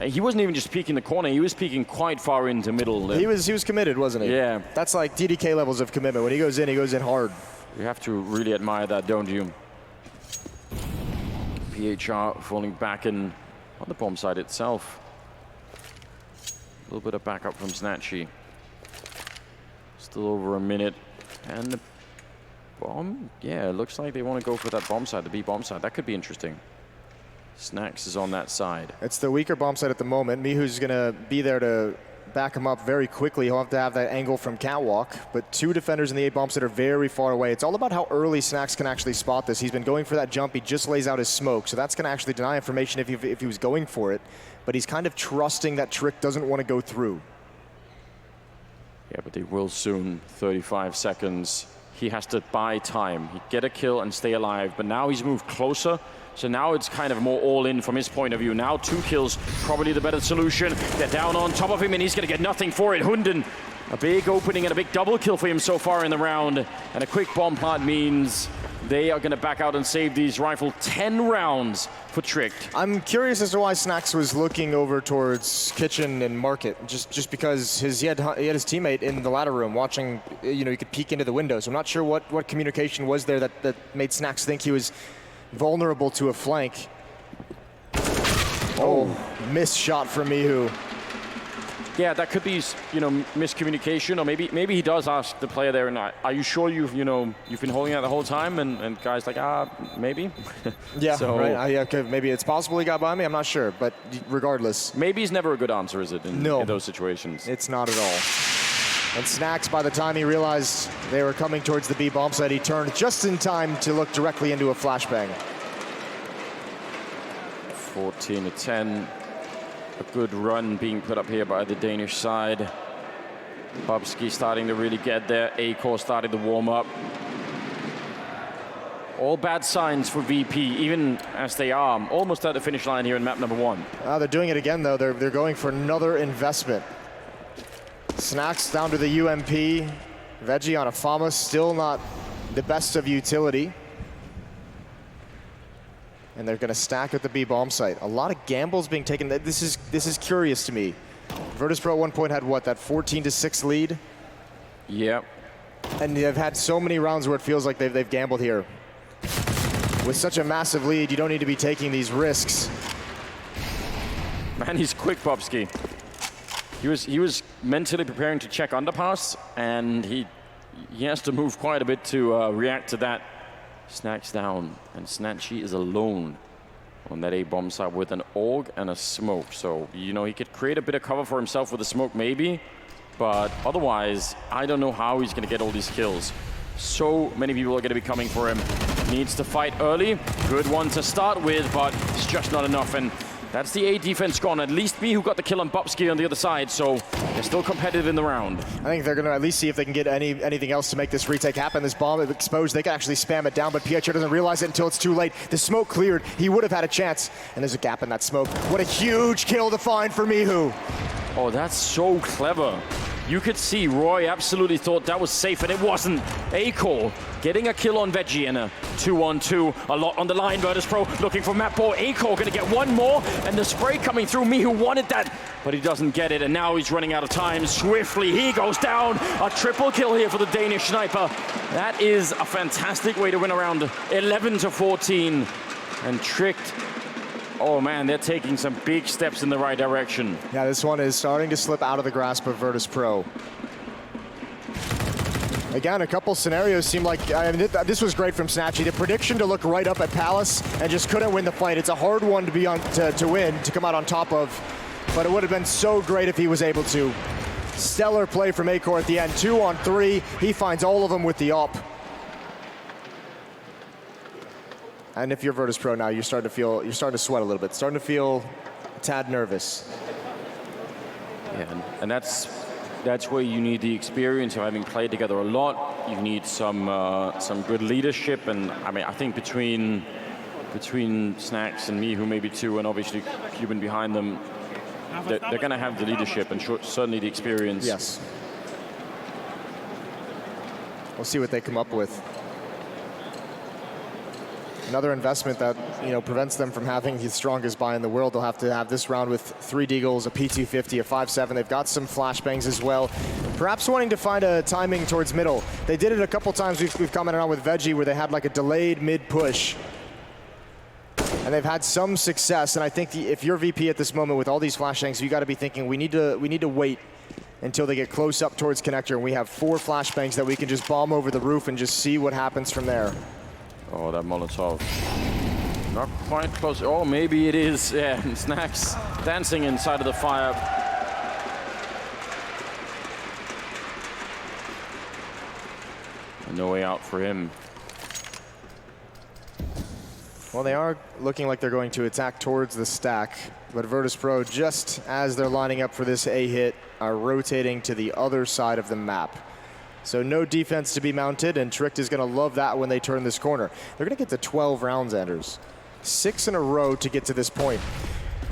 He wasn't even just peeking the corner, he was peeking quite far into middle. He was committed, wasn't he? Yeah. That's like DDK levels of commitment. When he goes in hard. You have to really admire that, don't you? PHR falling back in on the bomb side itself. A little bit of backup from Snatchy. Still over a minute. And bomb? Yeah, it looks like they want to go for that bomb side, the B bomb side. That could be interesting. Snacks is on that side. It's the weaker bomb side at the moment. Mihu's going to be there to back him up very quickly. He'll have that angle from catwalk, but 2 defenders in the A bomb site are very far away. It's all about how early Snacks can actually spot this. He's been going for that jump. He just lays out his smoke, so that's going to actually deny information if he was going for it. But he's kind of trusting that Trick doesn't want to go through. Yeah, but they will soon. 35 seconds. He has to buy time. He get a kill and stay alive, but now he's moved closer. So now it's kind of more all in from his point of view. Now 2 kills, probably the better solution. They're down on top of him and he's going to get nothing for it. Hunden, a big opening and a big double kill for him so far in the round. And a quick bomb plant means they are going to back out and save these rifle. 10 rounds for Trick. I'm curious as to why Snacks was looking over towards Kitchen and Market, just because he had his teammate in the ladder room watching, you could peek into the window. So I'm not sure what communication was there that made Snacks think he was vulnerable to a flank. Oh, missed shot from Mihu. Yeah, that could be, miscommunication, or maybe he does ask the player there, and are you sure you've been holding out the whole time? And guy's like, maybe. Yeah, so, right. Okay, maybe it's possible he got by me. I'm not sure, but regardless, maybe it's never a good answer, is it? In those situations, it's not at all. And Snacks, by the time he realized they were coming towards the B bomb site, he turned just in time to look directly into a flashbang. 14-10. A good run being put up here by the Danish side. Bubsky starting to really get there. A-Core starting to warm up. All bad signs for VP, even as they are almost at the finish line here in map number 1. They're doing it again, though. They're going for another investment. Snacks down to the UMP. Veggie on a Fama, still not the best of utility. And they're going to stack at the B bomb site. A lot of gambles being taken. This is curious to me. Virtus.pro at one point had what, that 14-6 lead? Yep. And they've had so many rounds where it feels like they've gambled here. With such a massive lead, you don't need to be taking these risks. Man, he's quick, Bubsky. He was mentally preparing to check underpass, and he has to move quite a bit to react to that. Snacks down, and Snatchy is alone on that A-bomb side with an AUG and a smoke. So, he could create a bit of cover for himself with the smoke maybe, but otherwise, I don't know how he's going to get all these kills. So many people are going to be coming for him. Needs to fight early. Good one to start with, but it's just not enough. And that's the A defense gone. At least me who got the kill on Bubsky on the other side, so they're still competitive in the round. I think they're going to at least see if they can get anything else to make this retake happen. This bomb is exposed. They can actually spam it down, but Pietro doesn't realize it until it's too late. The smoke cleared. He would have had a chance, and there's a gap in that smoke. What a huge kill to find for Mihu. Oh, that's so clever. You could see Roy absolutely thought that was safe, and it wasn't. A-Core getting a kill on Veggie and a 2-on-2. A lot on the line. Virtus.pro looking for map ball. A-Core going to get one more, and the spray coming through. Mihu wanted that, but he doesn't get it, and now he's running out of time. Swiftly, he goes down. A triple kill here for the Danish sniper. That is a fantastic way to win around 11-14. And Tricked. Oh man, they're taking some big steps in the right direction. Yeah, this one is starting to slip out of the grasp of Virtus.pro. Again, a couple scenarios seem like, this was great from Snatchy. The prediction to look right up at Palace and just couldn't win the fight. It's a hard one to be to win, to come out on top of, but it would have been so great if he was able to. Stellar play from A-Core at the end. 2-on-3, he finds all of them with the op. And if you're Virtus.pro now, you're starting to sweat a little bit, starting to feel a tad nervous. Yeah, and that's where you need the experience of having played together a lot. You need some good leadership, and I think between Snacks and me, who maybe two, and obviously Cuban behind them, they're going to have the leadership and certainly the experience. Yes. We'll see what they come up with. Another investment that prevents them from having the strongest buy in the world. They'll have to have this round with 3 deagles, a P250, a 5.7. They've got some flashbangs as well. Perhaps wanting to find a timing towards middle. They did it a couple times we've commented on with Veggie, where they had like a delayed mid push. And they've had some success. And I think if you're VP at this moment with all these flashbangs, you got to be thinking we need to wait until they get close up towards connector, and we have 4 flashbangs that we can just bomb over the roof and just see what happens from there. Oh, that Molotov. Not quite close. Oh, maybe it is. Yeah, Snacks dancing inside of the fire. No way out for him. Well, they are looking like they're going to attack towards the stack, but Virtus Pro, just as they're lining up for this A hit, are rotating to the other side of the map. So no defense to be mounted, and Tricked is going to love that when they turn this corner. They're going to get to 12 rounds, Anders. 6 in a row to get to this point.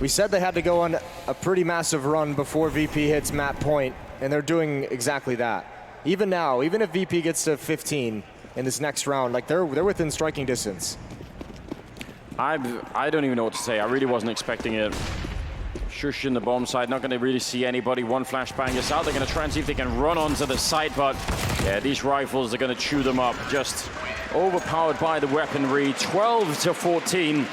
We said they had to go on a pretty massive run before VP hits map point, and they're doing exactly that. Even now, even if VP gets to 15 in this next round, like they're within striking distance. I don't even know what to say. I really wasn't expecting it. Shush in the bomb side, not going to really see anybody. 1 flashbang is out. They're going to try and see if they can run onto the site, but yeah, these rifles are going to chew them up. Just overpowered by the weaponry. 12-14.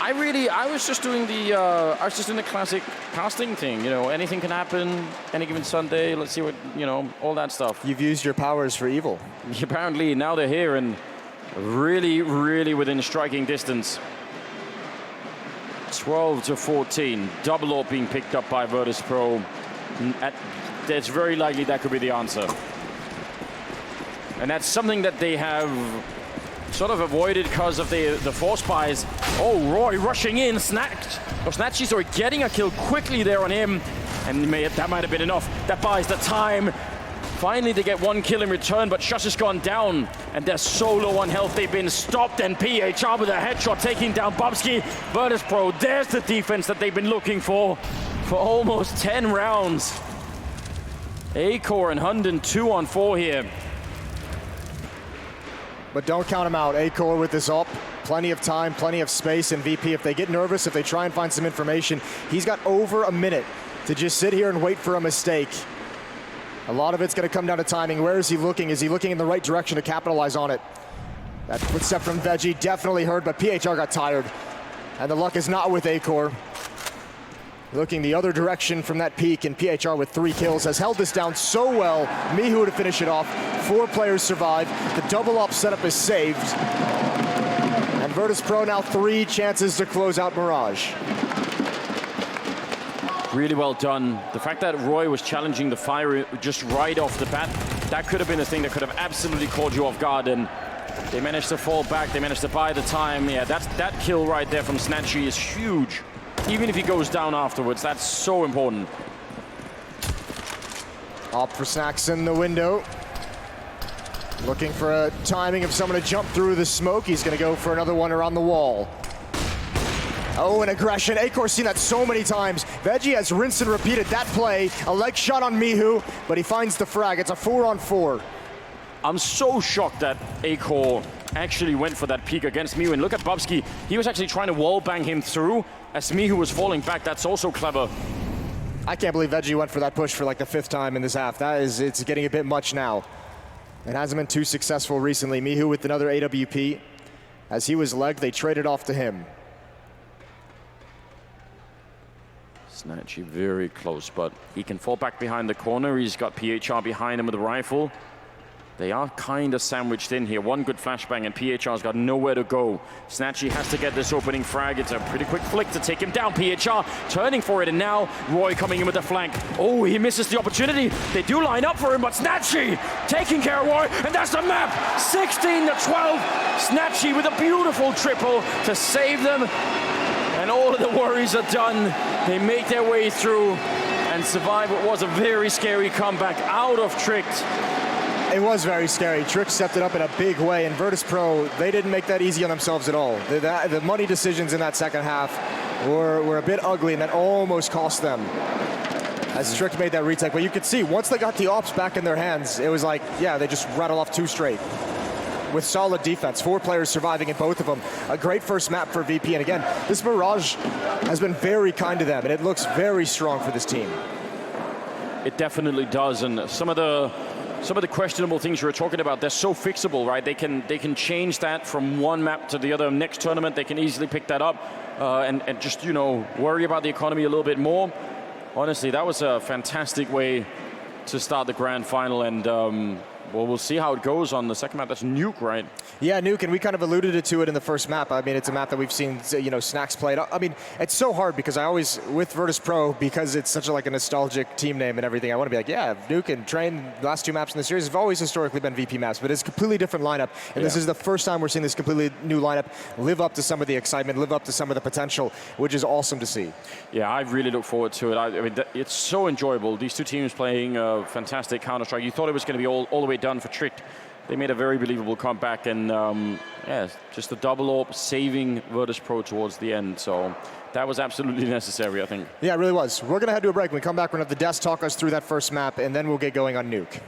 I was just doing the classic casting thing. You know, anything can happen any given Sunday. Let's see what, you know, all that stuff. You've used your powers for evil. Apparently, now they're here and really, really within striking distance. 12-14. Double AWP being picked up by Virtus Pro. It's very likely that could be the answer. And that's something that they have sort of avoided because of the force buys. Oh, Roy rushing in, Snatchy, sorry, getting a kill quickly there on him. And that might have been enough. That buys the time. Finally, they get 1 kill in return, but Shush has gone down, and they're so low on health. They've been stopped, and PHR with a headshot taking down Bobsky. Virtus Pro, there's the defense that they've been looking for almost 10 rounds. Acor and Hunden 2-on-4 here. But don't count him out. Acor with this up. Plenty of time, plenty of space, and VP, if they get nervous, if they try and find some information, he's got over a minute to just sit here and wait for a mistake. A lot of it's going to come down to timing. Where is he looking? Is he looking in the right direction to capitalize on it? That footstep from Veggie definitely heard, but PHR got tired. And the luck is not with Acor. Looking the other direction from that peak, and PHR with 3 kills has held this down so well. Mihu to finish it off. 4 players survive. The double up setup is saved. And Virtus Pro now 3 chances to close out Mirage. Really well done. The fact that Roy was challenging the fire just right off the bat, that could have been a thing that could have absolutely caught you off guard, and they managed to fall back, they managed to buy the time. Yeah, that kill right there from Snatchy is huge. Even if he goes down afterwards, that's so important. Up for Snacks in the window. Looking for a timing of someone to jump through the smoke. He's gonna go for another one around the wall. Oh, and aggression. Acor's seen that so many times. Veggie has rinsed and repeated that play. A leg shot on Mihu, but he finds the frag. It's a 4-on-4. I'm so shocked that Acor actually went for that peek against Mihu. And look at Bobsky. He was actually trying to wall bang him through as Mihu was falling back. That's also clever. I can't believe Veggie went for that push for like the 5th time in this half. It's getting a bit much now. It hasn't been too successful recently. Mihu with another AWP. As he was legged, they traded off to him. Snatchy very close, but he can fall back behind the corner. He's got PHR behind him with a rifle. They are kind of sandwiched in here. 1 good flashbang and PHR's got nowhere to go. Snatchy has to get this opening frag. It's a pretty quick flick to take him down. PHR turning for it, and now Roy coming in with the flank. Oh, he misses the opportunity. They do line up for him, but Snatchy taking care of Roy, and that's the map. 16-12. Snatchy with a beautiful triple to save them. And all of the worries are done. They make their way through and survive what was a very scary comeback out of Tricked. It was very scary. Trick stepped it up in a big way, and Virtus Pro, they didn't make that easy on themselves at all. The money decisions in that second half were a bit ugly, and that almost cost them as Trick made that retake. But you could see, once they got the ops back in their hands, it was like, yeah, they just rattled off 2 straight. With solid defense, 4 players surviving in both of them. A great first map for VP, and again, this Mirage has been very kind to them, and it looks very strong for this team. It definitely does, and some of the questionable things you were talking about, they're so fixable, right? They can change that from one map to the other. Next tournament, they can easily pick that up and just, you know, worry about the economy a little bit more. Honestly, that was a fantastic way to start the grand final, and well, we'll see how it goes on the second map. That's Nuke, right? Yeah, Nuke, and we kind of alluded to it in the first map. I mean, it's a map that we've seen, you know, Snacks played. I mean, it's so hard because I always, with Virtus Pro, because it's such a nostalgic team name and everything, I want to be like, yeah, Nuke and Train, the last two maps in the series have always historically been VP maps, but it's a completely different lineup, and this is the first time we're seeing this completely new lineup live up to some of the excitement, live up to some of the potential, which is awesome to see. Yeah, I really look forward to it. I mean, it's so enjoyable. These two teams playing fantastic Counter-Strike. You thought it was going to be all the way done for Tricked. They made a very believable comeback, and yeah, just a double AWP saving Virtus Pro towards the end. So that was absolutely necessary, I think. Yeah, it really was. We're going to head to a break. When we come back, we're going to have the desk talk us through that first map, and then we'll get going on Nuke.